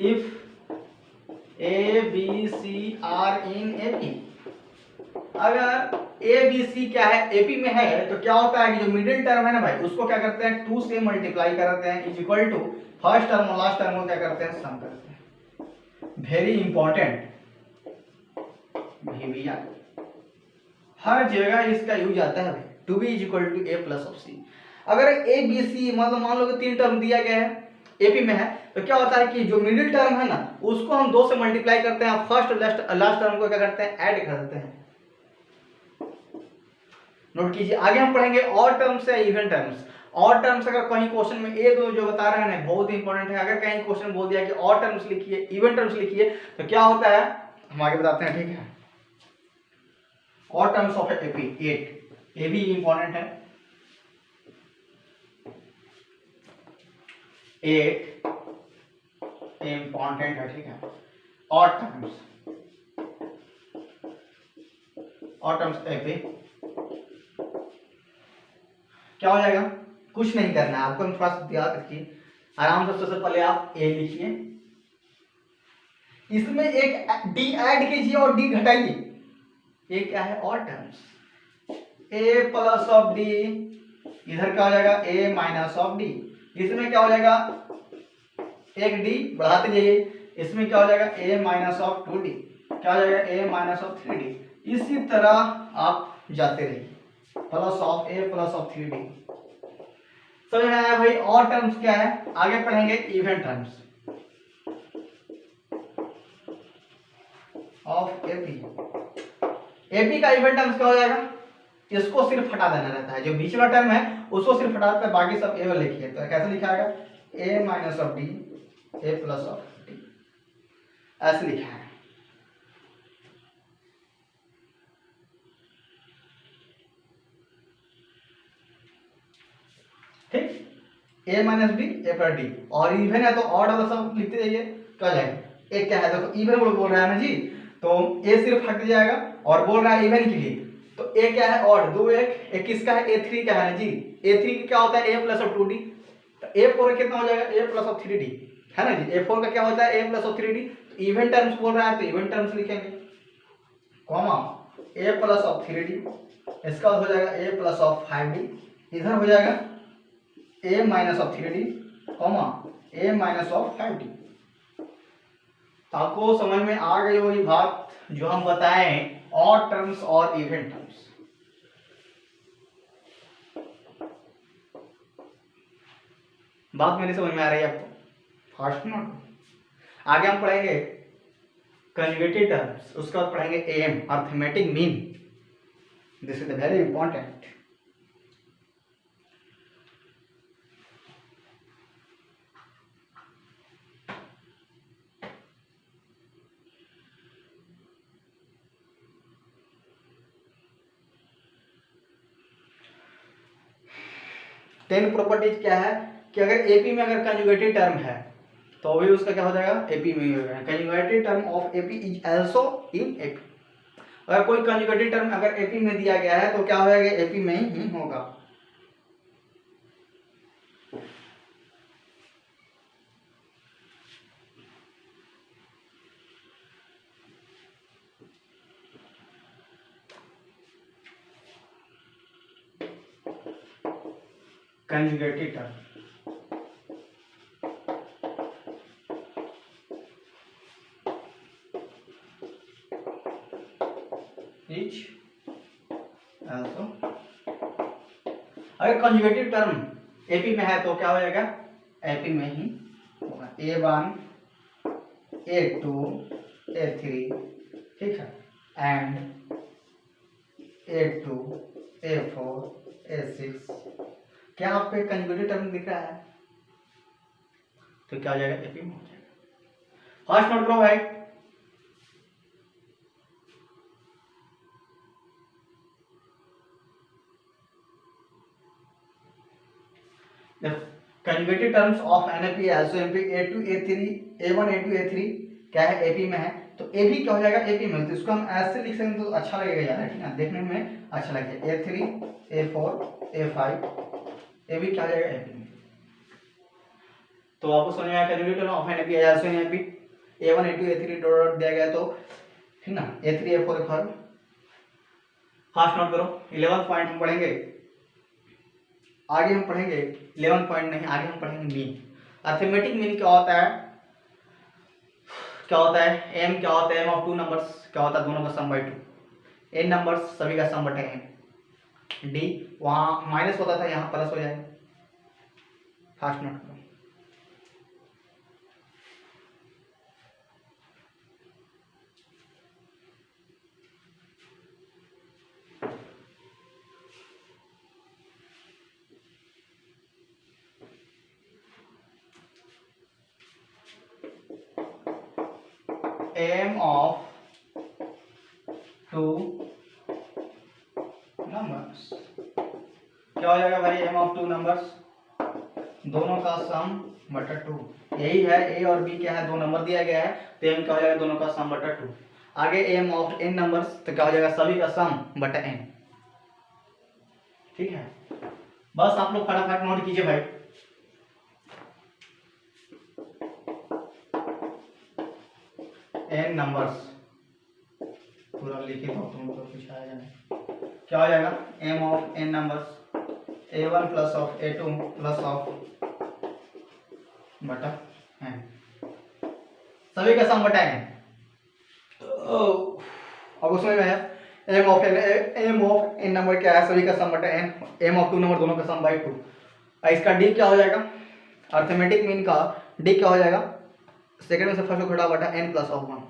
If A B C are in AP, अगर A B C क्या है AP में है तो क्या होता है कि जो मिडिल टर्म है ना भाई उसको क्या करते हैं 2 से मल्टीप्लाई करते हैं is equal to first term और लास्ट टर्म को क्या करते हैं, सम करते हैं। वेरी इंपॉर्टेंट भैया, हर जगह इसका यूज आता है भाई, two b is equal to A plus of C। अगर A B C मतलब मान लो कि 3 टर्म दिया गया है एपी में है तो क्या होता है कि जो मिडिल टर्म है ना उसको हम 2 से मल्टीप्लाई करते हैं, फर्स्ट और लास्ट टर्म को क्या करते हैं, ऐड कर देते हैं। नोट कीजिए, आगे हम पढ़ेंगे और टर्म्स या इवन टर्म्स। और टर्म्स अगर कहीं क्वेश्चन में ये दो जो बता रहे हैं ना बहुत इंपॉर्टेंट है, अगर कहीं क्वेश्चन बोल दिया कि और टर्म्स लिखिए इवन टर्म्स लिखिए तो क्या होता है हम आगे बताते हैं, ठीक है। और टर्म्स ऑफ एपी 8, ये भी इंपॉर्टेंट है। 8 इंपॉर्टेंट है, ठीक है। और टर्म्स एपी क्या हो जाएगा, कुछ नहीं करना है आपको, थोड़ा सा याद रखिए आराम से। सबसे पहले आप ए लिखिए, इसमें एक डी ऐड कीजिए और डी घटाइए, ये क्या है और terms. A plus of D, इधर क्या हो जाएगा ए माइनस ऑफ डी, इसमें क्या हो जाएगा एक डी बढ़ाते जाइए, इसमें क्या हो जाएगा ए माइनस ऑफ 2d, क्या हो जाएगा ए माइनस ऑफ 3d। इसी तरह आप जाते रहिए plus of a plus of 3d। समझ में आया भाई? और टर्म्स क्या है आगे पढ़ेंगे, even terms of AP. AP का इवन टर्म्स क्या हो जाएगा, इसको सिर्फ हटा देना रहता है, जो बीच वाला टर्म है उसको सिर्फ हटा देते हैं, बाकी सब ए लिखिए। तो कैसे लिखा जाएगा a minus of d a plus of d, ऐसे लिखा है। ठीक, a minus d a plus d, और इवन है तो ऑड वाला सब लिखते जाइए, क्या हो जाएगा एक क्या है, देखो इवन बोल रहा है ना जी, तो ए सिर्फ हट जाएगा और बोल रहा है इवन के लिए, तो ए क्या है ऑड, दो एक किसका है ए3 का है ना जी, ए3 क्या होता है ए प्लस ऑफ 2d, तो ए4 कितना हो जाएगा ए प्लस ऑफ 3d है ना जी, ए4 का क्या होता है ए प्लस ऑफ 3d। तो इवन टर्म्स बोल रहा है तो इवन टर्म्स लिखेंगे comma A plus of 3d, इसका हो जाएगा ए प्लस ऑफ 5d, इधर हो जाएगा a minus of 3d comma a minus of 5d। तो आपको समझ में आ गई होगी बात जो हम बताएं, ऑड टर्म्स और इवन टर्म्स। बात मेरी समझ में आ रही है आपको? Fast note. आगे हम पढ़ेंगे कंजुगेटिव टर्म्स, उसके बाद पढ़ेंगे M arithmetic mean, this is very important. Ten properties क्या है कि अगर एपी में अगर कंजुगेटिव टर्म है तो भी उसका क्या हो जाएगा एपी में ही होगा। Conjugative term of AP is also in AP. अगर कोई कंजुगेटिव टर्म अगर एपी में दिया गया है तो क्या हो जाएगा एपी में ही होगा। कंजुगेटिव टर्म इज आल्सो, अगर कंजुगेटिव टर्म एपी में है तो क्या हो जाएगा एपी में ही होगा। A1 A2 A3 ठीक है, एंड A2 A4 A6, क्या आपको एक कंजुगेटिव टर्म दिख रहा है तो क्या हो जाएगा एपी में हो जाएगा। फर्स्ट नोट करो भाई, conjugative terms of NAP also MP A2 A3 A1 A2 A3 क्या है एपी में है, तो ए भी क्या हो जाएगा एपी में, तो इसको हम ऐसे लिख सकते हैं तो अच्छा लगेगा यार, ठीक है देखने में अच्छा लगेगा। A3 A4 A5 ए भी क्या हो जाएगा एपी में। तो आपको समझ में आया conjugative term of NAP also NAP A1 A2 A3 dot दिया गया तो ठीक ना, A3 A4 A5 fast note करो। 11 पॉइंट हम पढ़ेंगे, आगे हम पढ़ेंगे 11 पॉइंट नहीं, आगे हम पढ़ेंगे मीन। अर्थमेटिक मीन क्या होता है, क्या होता है एम, क्या होता है एम ऑफ टू नंबर्स, क्या होता है दोनों का सम बाय टू, एन नंबर्स सभी का सम बटे एन, डी वहाँ माइनस होता था यहाँ प्लस हो जाएगा। फास्ट नोट करो। एम ऑफ टू नंबर्स क्या हो जाएगा भाई, एम ऑफ टू नंबर्स दोनों का सम बटा टू, यही है ए और बी क्या है दो नंबर दिया गया है तो एम क्या हो जाएगा दोनों का सम बटा टू। आगे एम ऑफ एन नंबर्स तो क्या हो जाएगा सभी का सम बटा एन, ठीक है। बस आप लोग फटाफट नोट कीजिए भाई। एन नंबर्स पूरा लिखे तो तुम लोग कुछ आएगा नहीं, क्या हो जाएगा, m of n numbers a1 plus of a2 plus of बटा n, सभी का सम बटा n। अब उसमें है m ऑफ n नंबर क्या है, सभी का सम बटा n, m ऑफ 2 नंबर दोनों का सम बाई 2। इसका d क्या हो जाएगा, अर्थमेटिक मीन का d क्या हो जाएगा, सेकंड में से फर्स्ट को घटा बटा n plus of 1।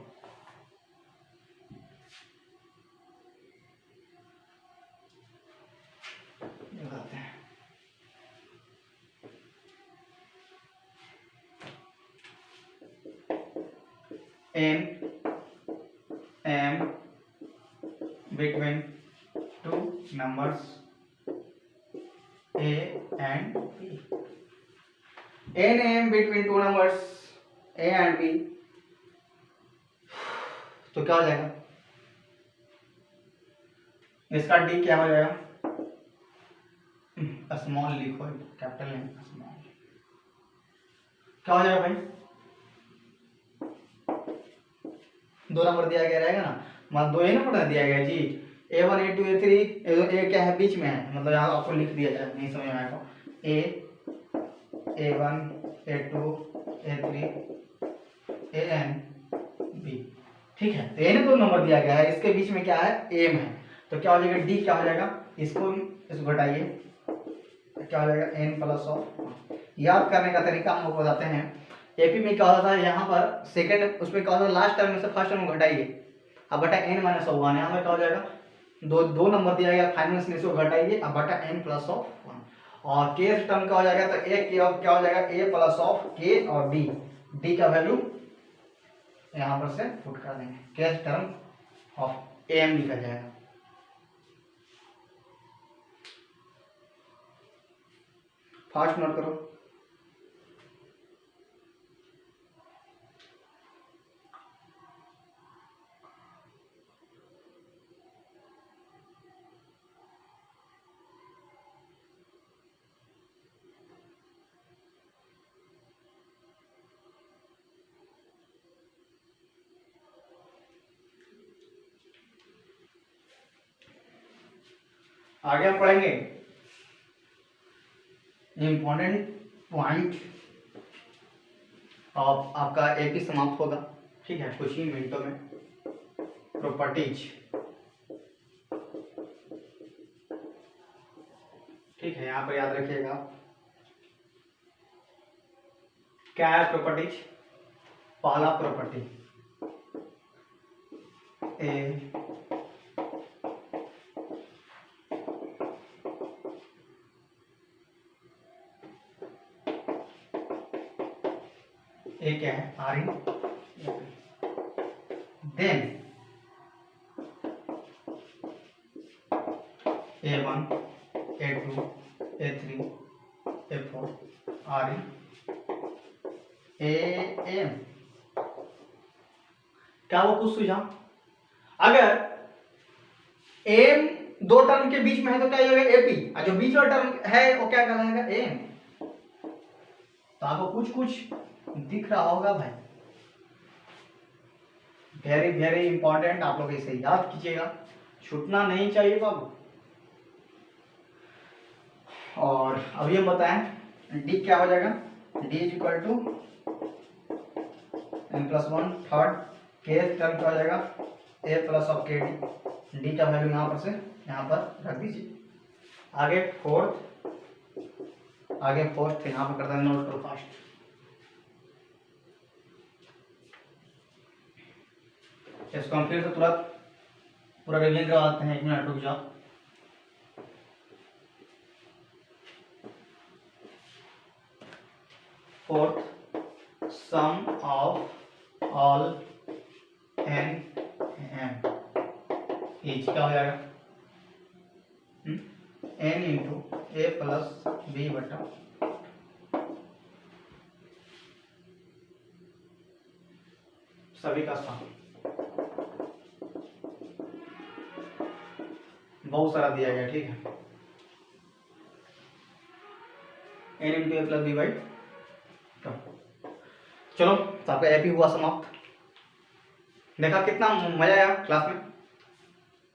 n m between two numbers a and b, n m between two numbers a and b, तो क्या हो जाएगा, इसका d क्या हो जाएगा, स्मॉल लिखो, कैपिटल नहीं स्मॉल, क्या हो जाएगा भाई, 2 नंबर दिया गया रहेगा ना, मतलब 2 ही नंबर दिया गया जी, a1 a2 a3, a क्या है बीच में है, मतलब यहाँ आपको लिख दिया जाए, नहीं समझ में आएगा, a1 a2 a3 an b, ठीक है। तो ये 2 नंबर दिया गया है, इसके बीच में क्या है, m है, तो क्या हो जाएगा d क्या हो जाएगा, इसको घटाइए, क्या हो जाएगा n प्लस ऑफ। याद करने का तरीका हम आपको बताते हैं, एपी में क्या होता है, यहाँ पर सेकंड उसमें क्या होता है, लास्ट टर्म में से फर्स्ट टर्म घटाइए, अब बटा n माइनस 1, यहाँ पर क्या हो जाएगा, दो नंबर दिया गया फाइनल में से घटाइए, अब बटा n प्लस ऑफ 1, और के टर्म क्या हो जाएगा, तो a के अब क्या हो जाएगा, a प्लस ऑफ k और d का वैल्यू यहाँ पर से पुट कर देंगे, के टर्म ऑफ am लिखा जाएगा। फास्ट नोट करो, आगे हम पढ़ेंगे इम्पोर्टेंट पॉइंट, और आपका एपी समाप्त होगा, ठीक है, कुछ ही मिनटों में। प्रॉपर्टीज, ठीक है, यहाँ पर याद रखिएगा क्या है प्रॉपर्टीज। पहला प्रॉपर्टी ए क्या है, r in then A1 A2 A3 A4 r in AM। क्या वो कुछ सुझाव, अगर एम 2 टर्म के बीच में है तो क्या होगा एपी, और जो बीच वाला टर्म है वो क्या कहलाएगा एम। तो आपको कुछ कुछ दिख रहा होगा भाई, वेरी वेरी इंपॉर्टेंट, आप लोग इसे याद कीजिएगा, छूटना नहीं चाहिए बाबू। और अब ये बताएं डी क्या हो जाएगा, d is equal to n+1 third, k term क्या हो जाएगा a plus of k d का वैल्यू यहाँ पर से यहाँ पर रख दीजिए। आगे फोर्थ यहाँ पर करता है नोट टू फास्ट। इसको हम फिर से तुरंत पूरा रिवीजन करवाते हैं, 1 मिनट रुक जाओ। Fourth, sum of all n m इज क्या हो जाएगा, n into a plus b बटा सभी का सम, बहुत सारा दिया गया, ठीक है, n into a plus b by. चलो तो आपका एपी हुआ समाप्त। देखा कितना मजा आया क्लास में,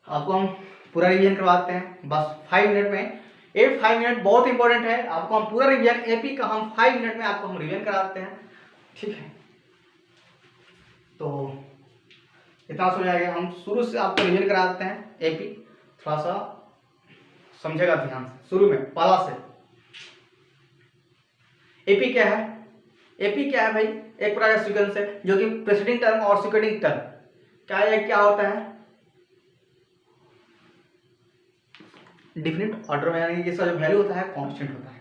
आपको हम पूरा रिवीजन करवाते हैं बस 5 मिनट में। ये 5 मिनट बहुत इंपॉर्टेंट है, आपको हम पूरा रिवीजन एपी का हम 5 मिनट में आपको हम रिवीजन कराते हैं, ठीक है। तो इतना समझ आएगा, हम शुरू से आपको रिवीजन कराते हैं एपी, थोड़ा सा समझेगा ध्यान से। शुरू में पहला से एपी क्या है, एपी क्या है भाई, एक प्रकार का सीक्वेंस है जो कि प्रेसिडिंग टर्म और सीक्वेंडिंग टर्म क्या होता है, डिफरेंट ऑर्डर में, यानी कि इसका जो वैल्यू होता है कांस्टेंट होता है।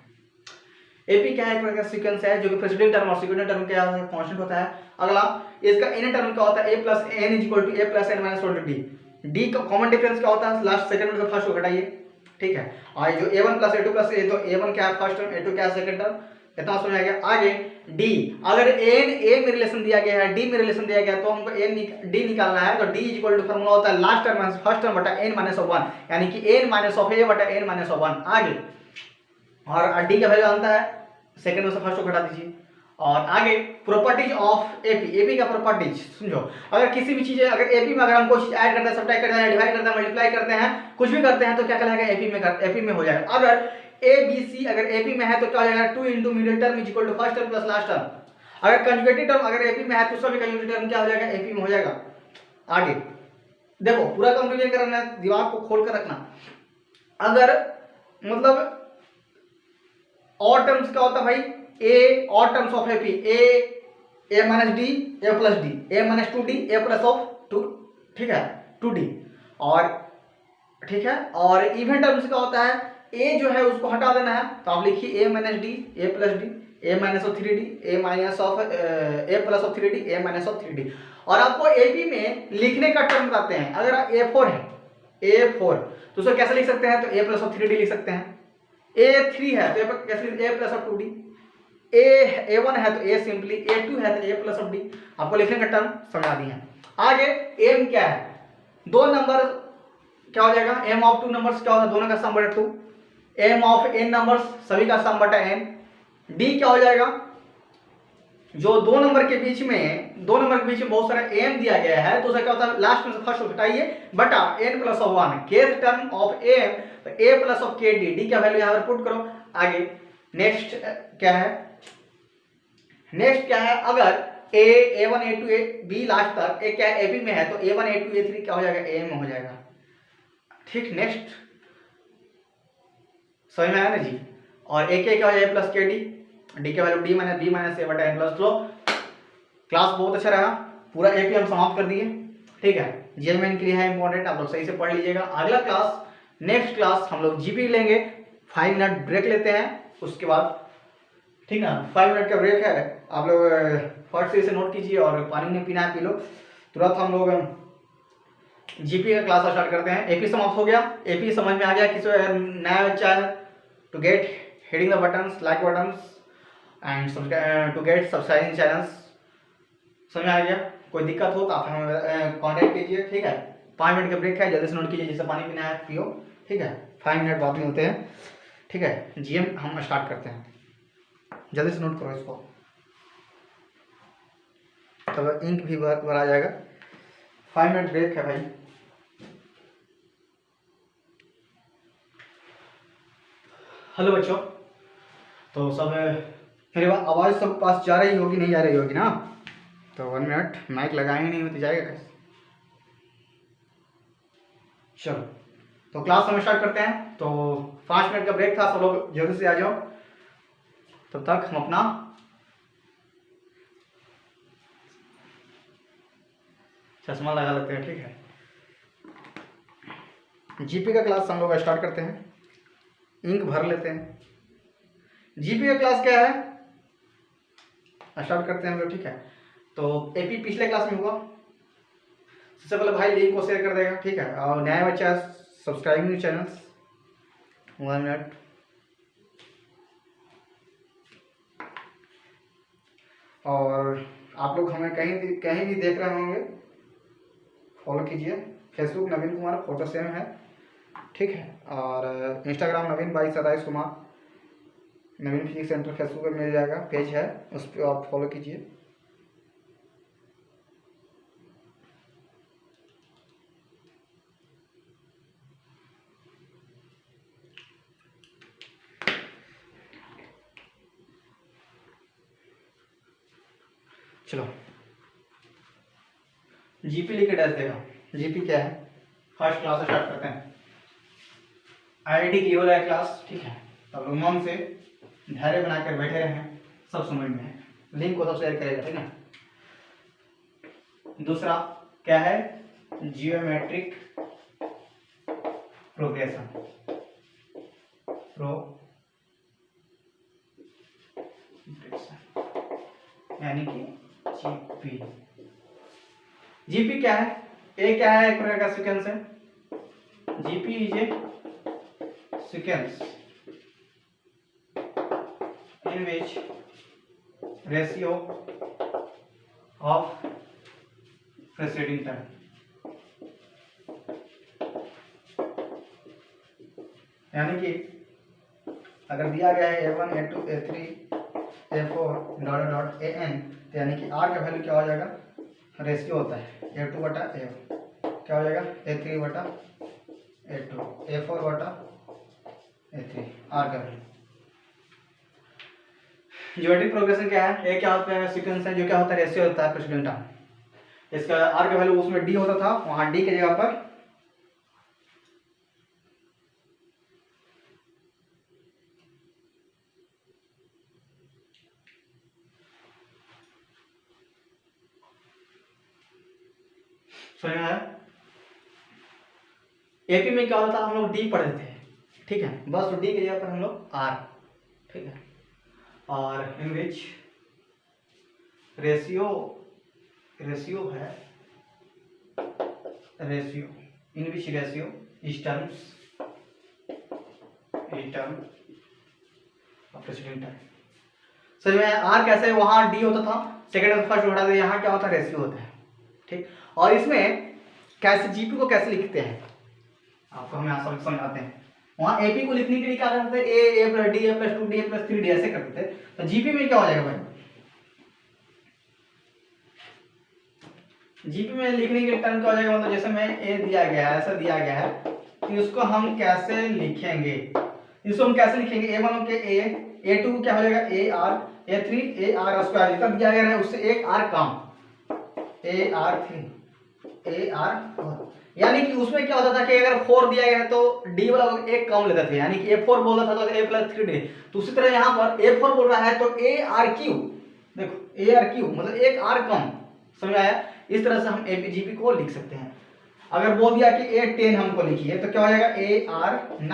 एपी क्या है, एक प्रकार का सीक्वेंस है जो कि प्रेसिडेंट टर्म और सेकेंडरी टर्म क्या होता है, कांस्टेंट होता है। अगला इसका एन टर्म क्या होता है, a plus n is equal to a plus n minus d. D का कॉमन डिफरेंस क्या होता है, लास्ट सेकंड में फर्स्ट को घटाइए, ठीक है। और जो a1 plus a2 plus a, तो a1 क्या है फर्स्ट टर्म, a2 क्या है सेकंड टर्म, इतना समझ आ गया। आगे डी, अगर एन ए में रिलेशन दिया गया है, डी में रिलेशन दिया गया है, तो हमको एन डी निकालना है, तो d is equal to formula होता है last term minus first term बटा एन माइनस ऑफ 1, यानी कि एन माइनस ऑफ ए बटा एन माइनस ऑफ 1। आगे और डी का वैल्यू आता है सेकंड में से फर्स्ट को घटा दीजिए। और आगे प्रॉपर्टीज ऑफ एपी, एपी का प्रॉपर्टीज समझो, अगर किसी भी चीज, अगर एपी में अगर हम कोई चीज ऐड करते हैं, सब्ट्रैक्ट करते हैं, डिवाइड करते हैं, मल्टीप्लाई करते हैं, कुछ भी करते हैं, तो क्या कहलाएगा, एपी में हो जाएगा। अगर ए बी सी अगर एपी में है तो क्या हो जाएगा, 2 into middle term is equal to first term plus last term. अगर कंजुगेटिव टर्म अगर एपी में है तो सभी कंजुगेटिव टर्म क्या हो जाएगा, एपी में हो जाएगा। आगे देखो पूरा कंक्लूजन करना है, दिमाग को खोल कर रखना। अगर मतलब और टर्म्स क्या होता है भाई, ए और terms of AP, A minus d, a plus d, a minus 2d, A plus of 2, ठीक है 2d। और ठीक है, और इवन टर्म्स क्या होता है, ए जो है उसको हटा देना है, तो आप लिखिए a minus d, a plus d, a minus of 3d, a minus of a plus of 3d, a minus of 3d। और आपको एपी में लिखने का टर्म बताते हैं, अगर A4 है, A4 तो उसको कैसे लिख सकते हैं, तो ए प्लस ऑफ 3d लिख सकते हैं। A3 है तो कैसे, ए प्लस ऑफ 2d। A1 है तो A सिंपली, A2 है तो A प्लस ऑफ डी। आपको लिखने का टर्म समझा दिए हैं। आगे एम क्या है, दो नंबर क्या हो जाएगा, एम ऑफ 2 नंबर्स क्या होगा, दोनों का सम बटा 2, एम ऑफ n नंबर्स सभी का सम बटा n। डी क्या हो जाएगा, जो दो नंबर के बीच में बहुत सारा m दिया गया है, तो उसका क्या होता है, लास्ट में से फर्स्ट को घटाइए बटा n plus of 1, kth term of m तो a plus of k D, d का वैल्यू यहाँ पर पुट करो। आगे नेक्स्ट क्या है, अगर a1 a2 b लास्ट तक a क्या है, ab में है, तो a1 a2 a3 क्या हो जाएगा, am हो जाएगा, ठीक। नेक्स्ट समझ में आया ना जी। और a क्या हो जाएगा, प्लस के डी, डी का value d minus b minus a बटा एन प्लस। लो क्लास बहुत अच्छा रहा, पूरा एपी हम समाप्त कर दिए, ठीक है। जीएमएन के लिए है इंपॉर्टेंट, आप लोग सही से पढ़ लीजिएगा। अगला क्लास, नेक्स्ट क्लास हम लोग जीपी लेंगे, 5 मिनट ब्रेक लेते हैं, उसके बाद ठीक ना, 5 मिनट का ब्रेक है, आप लोग फर्स्ट से इसे नोट कीजिए, और पानी नहीं पीना है पी लो। तुरंत हम लोग जीपी का क्लास स्टार्ट करते हैं। एपी समाप्त हो गया, एपी समझ में आ गया, किसी नया बच्चा है to get hitting the buttons, like buttons and to get subscribing channels, समझ में आ गया। कोई दिक्कत हो तो आप हमें कांटेक्ट कीजिए, ठीक है। 5 मिनट का ब्रेक है, जल्दी से नोट कीजिए, जैसे पानी पीना है पियो, ठीक है। 5 मिनट बाद में होते हैं, ठीक है। जीएम हम स्टार्ट करते हैं, जल्दी से नोट करो इसको, तब इंक भी भरा जाएगा। 5 मिनट ब्रेक है भाई। हेलो बच्चों, तो सब मेरी आवाज़ सब पास जा रही होगी, नहीं जा रही होगी ना, तो 1 मिनट, माइक लगाए ही नहीं हो तो जाएगा कैसे। चलो तो क्लास हम स्टार्ट करते हैं। तो 5 मिनट का ब्रेक था, सब लोग जल्दी से आ जाओ, तब तक हम अपना चश्मा लगा लेते हैं, ठीक है। जीपी का क्लास हम लोग स्टार्ट करते हैं, इंक भर लेते हैं। जीपी का क्लास क्या है, स्टार्ट करते हैं हम लोग, ठीक है। तो एपी पिछले क्लास में हुआ, सबसे पहले भाई लिंक को शेयर कर देगा, ठीक है। और नया बच्चा सब्सक्राइबिंग चैनल्स, 1 मिनट। और आप लोग हमें कहीं भी देख रहे होंगे, फॉलो कीजिए। फेसबुक नवीन कुमार, फोटो सेम है, ठीक है। और इंस्टाग्राम नवीन 2227 कुमार, नवीन फिजिक्स सेंटर फेसबुक पर मिल जाएगा, पेज है, उस पर आप फॉलो कीजिए। चलो जीपी लिख के डैश देगा। जीपी क्या है, फर्स्ट क्लास से स्टार्ट करते हैं। आईआईटी की हो रहा है क्लास, ठीक है। तब लोग मन से धैर्य बनाकर बैठे रहे हैं, सब समझ में है। लिंक को सब शेयर करेगा, ठीक है। दूसरा क्या है, जियोमेट्रिक प्रोग्रेशन, यानी कि जीपी। जीपी क्या है, ए क्या है, एक प्रकार का सीक्वेंस है। GP is a sequence in which ratio of preceding term, यानी कि अगर दिया गया है a1 a2 a3 a4 dot dot an, तो यानी कि r का वैल्यू क्या हो जाएगा, रेशियो होता है a2 बटा a1, क्या हो जाएगा a3 बटा a2 a4 बटा a3, r का वैल्यू। ज्योमेट्रिक प्रोग्रेशन क्या है, ए क्या होता है, सीक्वेंस है जो क्या होता है, रेशियो होता है प्रेसिडेंट टर्म। इसका आर का वैल्यू उसमें डी होता था, वहां डी की जगह पर समझ आया। एपी में क्या होता था, हम लोग डी पढ़े थे, ठीक है, बस डी की जगह पर हम लोग आर, ठीक है। और इन विच रेशियो है, ratio in which ratio is terms of president term. समझ में आर कैसे है, वहां डी होता था, सेकंड और फर्स्ट उठा दे, यहाँ क्या होता है, रेशियो होता है, ठीक। और इसमें कैसे जीपी को कैसे लिखते हैं, आपको हम यहाँ सब समझाते हैं। वहां एपी को लिखने के लिए क्या करते थे, ए plus d, a plus 2 D, a plus 3 D, ऐसे करते थे। तो जीपी में क्या हो जाएगा भाई, जीपी में लिखने के टर्म क्या हो जाएगा, मतलब जैसे मैं ए दिया गया है, ऐसा दिया गया है, तो इसको हम कैसे लिखेंगे, इसको हम कैसे लिखेंगे, a1 के a, a2 क्या हो जाएगा a r, a3 a r square, जितना दिया गया है उससे एक r come, a r3 a r, यानी कि उसमें क्या होता था कि अगर 4 दिया गया है तो d वाला एक कम लेते थे, यानी कि a4 बोल रहा था तो a प्लस 3d। तो उसी तरह यहाँ पर a4 बोल रहा है तो a r क्यू, देखो a r क्यू मतलब एक r कम, समझ आया। इस तरह से हम एपीजीपी को लिख सकते हैं। अगर बोल दिया कि a10 हमको लिखिए तो क्या हो जाएगा ar9,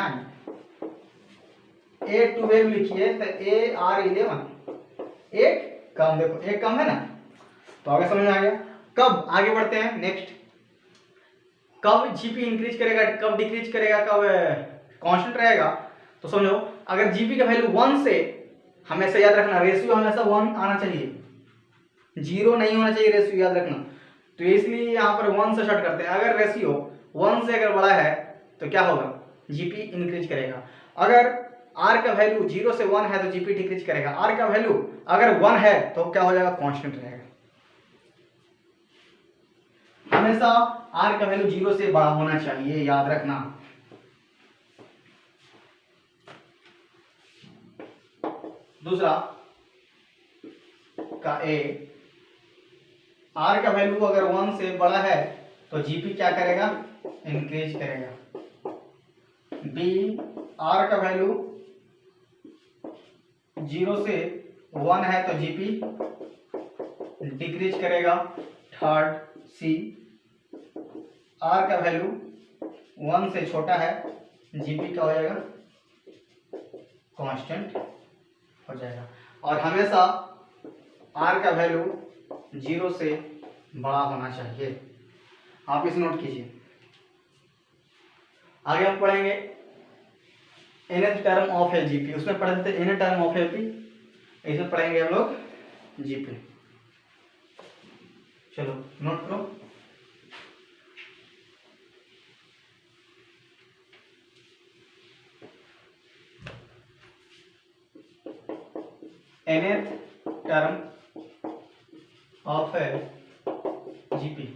a12 लिखिए तो ar11, एक कम, देखो एक कम है ना। तो आगे समझ में आ गया। कब आगे बढ़ते हैं, नेक्स्ट, कब जीपी इंक्रीज करेगा, कब डिक्रीज करेगा, कब कांस्टेंट रहेगा। तो समझो अगर जीपी का वैल्यू 1 से, हमेशा याद रखना रेशियो हमेशा 1 आना चाहिए, 0 नहीं होना चाहिए रेशियो, याद रखना। तो इसलिए यहाँ पर 1 से स्टार्ट करते हैं। अगर रेशियो 1 से अगर बड़ा है तो क्या होगा, जीपी इंक्रीज करेगा। अगर आर का वैल्यू 0 से 1 है तो जीपी डिक्रीज करेगा। आर का वैल्यू अगर 1 है तो क्या हो जाएगा, कांस्टेंट रहेगा। हमेशा आर का वैल्यू 0 से बड़ा होना चाहिए, याद रखना। दूसरा का ए, आर का वैल्यू अगर 1 से बड़ा है तो जीपी क्या करेगा, इंक्रीज करेगा। बी, आर का वैल्यू 0 से 1 है तो जीपी डिक्रीज करेगा। थर्ड सी, आर का वैल्यू 1 से छोटा है, जीपी क्या हो जाएगा, कांस्टेंट हो जाएगा। और हमेशा आर का वैल्यू 0 से बड़ा होना चाहिए, आप इसे नोट कीजिए। आगे हम पढ़ेंगे nth टर्म ऑफ एलजीपी, उसमें पढ़े थे nth टर्म ऑफ एलपी, इसमें पढ़ेंगे हम लोग जीपी। चलो नोट करो। nth टर्म ऑफ जीपी,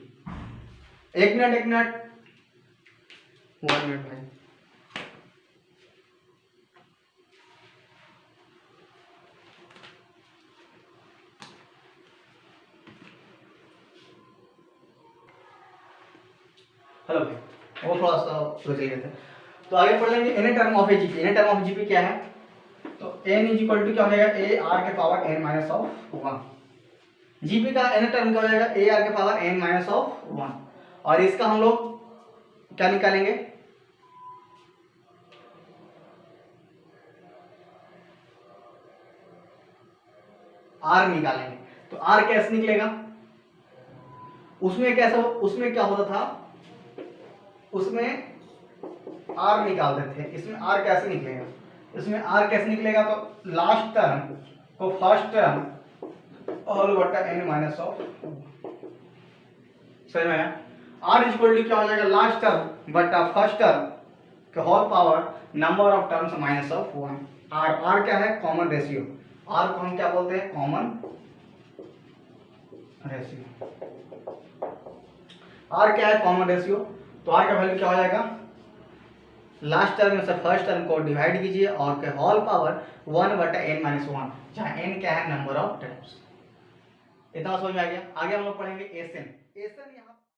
एक मिनट 1 मिनट भाई। हेलो भाई, वो थोड़ा सा सोच लेते हैं। तो आगे पढ़ लेंगे n term of a GP. N term of GP क्या है? तो एन इज इक्वल टू क्या हो जाएगा? ए आर के power n minus of 1। GP का एन टर्म क्या हो जाएगा? ए आर के पावर एन माइनस ऑफ 1। और इसका हम लोग क्या निकालेंगे? आर निकालेंगे। तो आर कैसे निकलेगा? उसमें क्या होता था? उसमें आर निकालते थे, इसमें आर कैसे निकलेगा? इसमें आर कैसे निकलेगा? तो लास्ट टर्म को फर्स्ट टर्म ऑल बटा एन माइनस ऑफ, समझ में आया? आर इक्वल टू क्या हो जाएगा? लास्ट टर्म बटा फर्स्ट टर्म के whole power number of terms minus of 1। R क्या है? Common ratio. आर को हम क्या बोलते हैं? Common ratio. आर क्या है? Common ratio. तो आर का वैल्यू क्या हो जाएगा? लास्ट टर्म में से फर्स्ट टर्म को डिवाइड कीजिए और के होल पावर 1 बटा एन माइनस 1, जहाँ एन क्या है? Number of terms. इतना समझ में आ गया? आगे हम लोग पढ़ेंगे एसएन। एसएन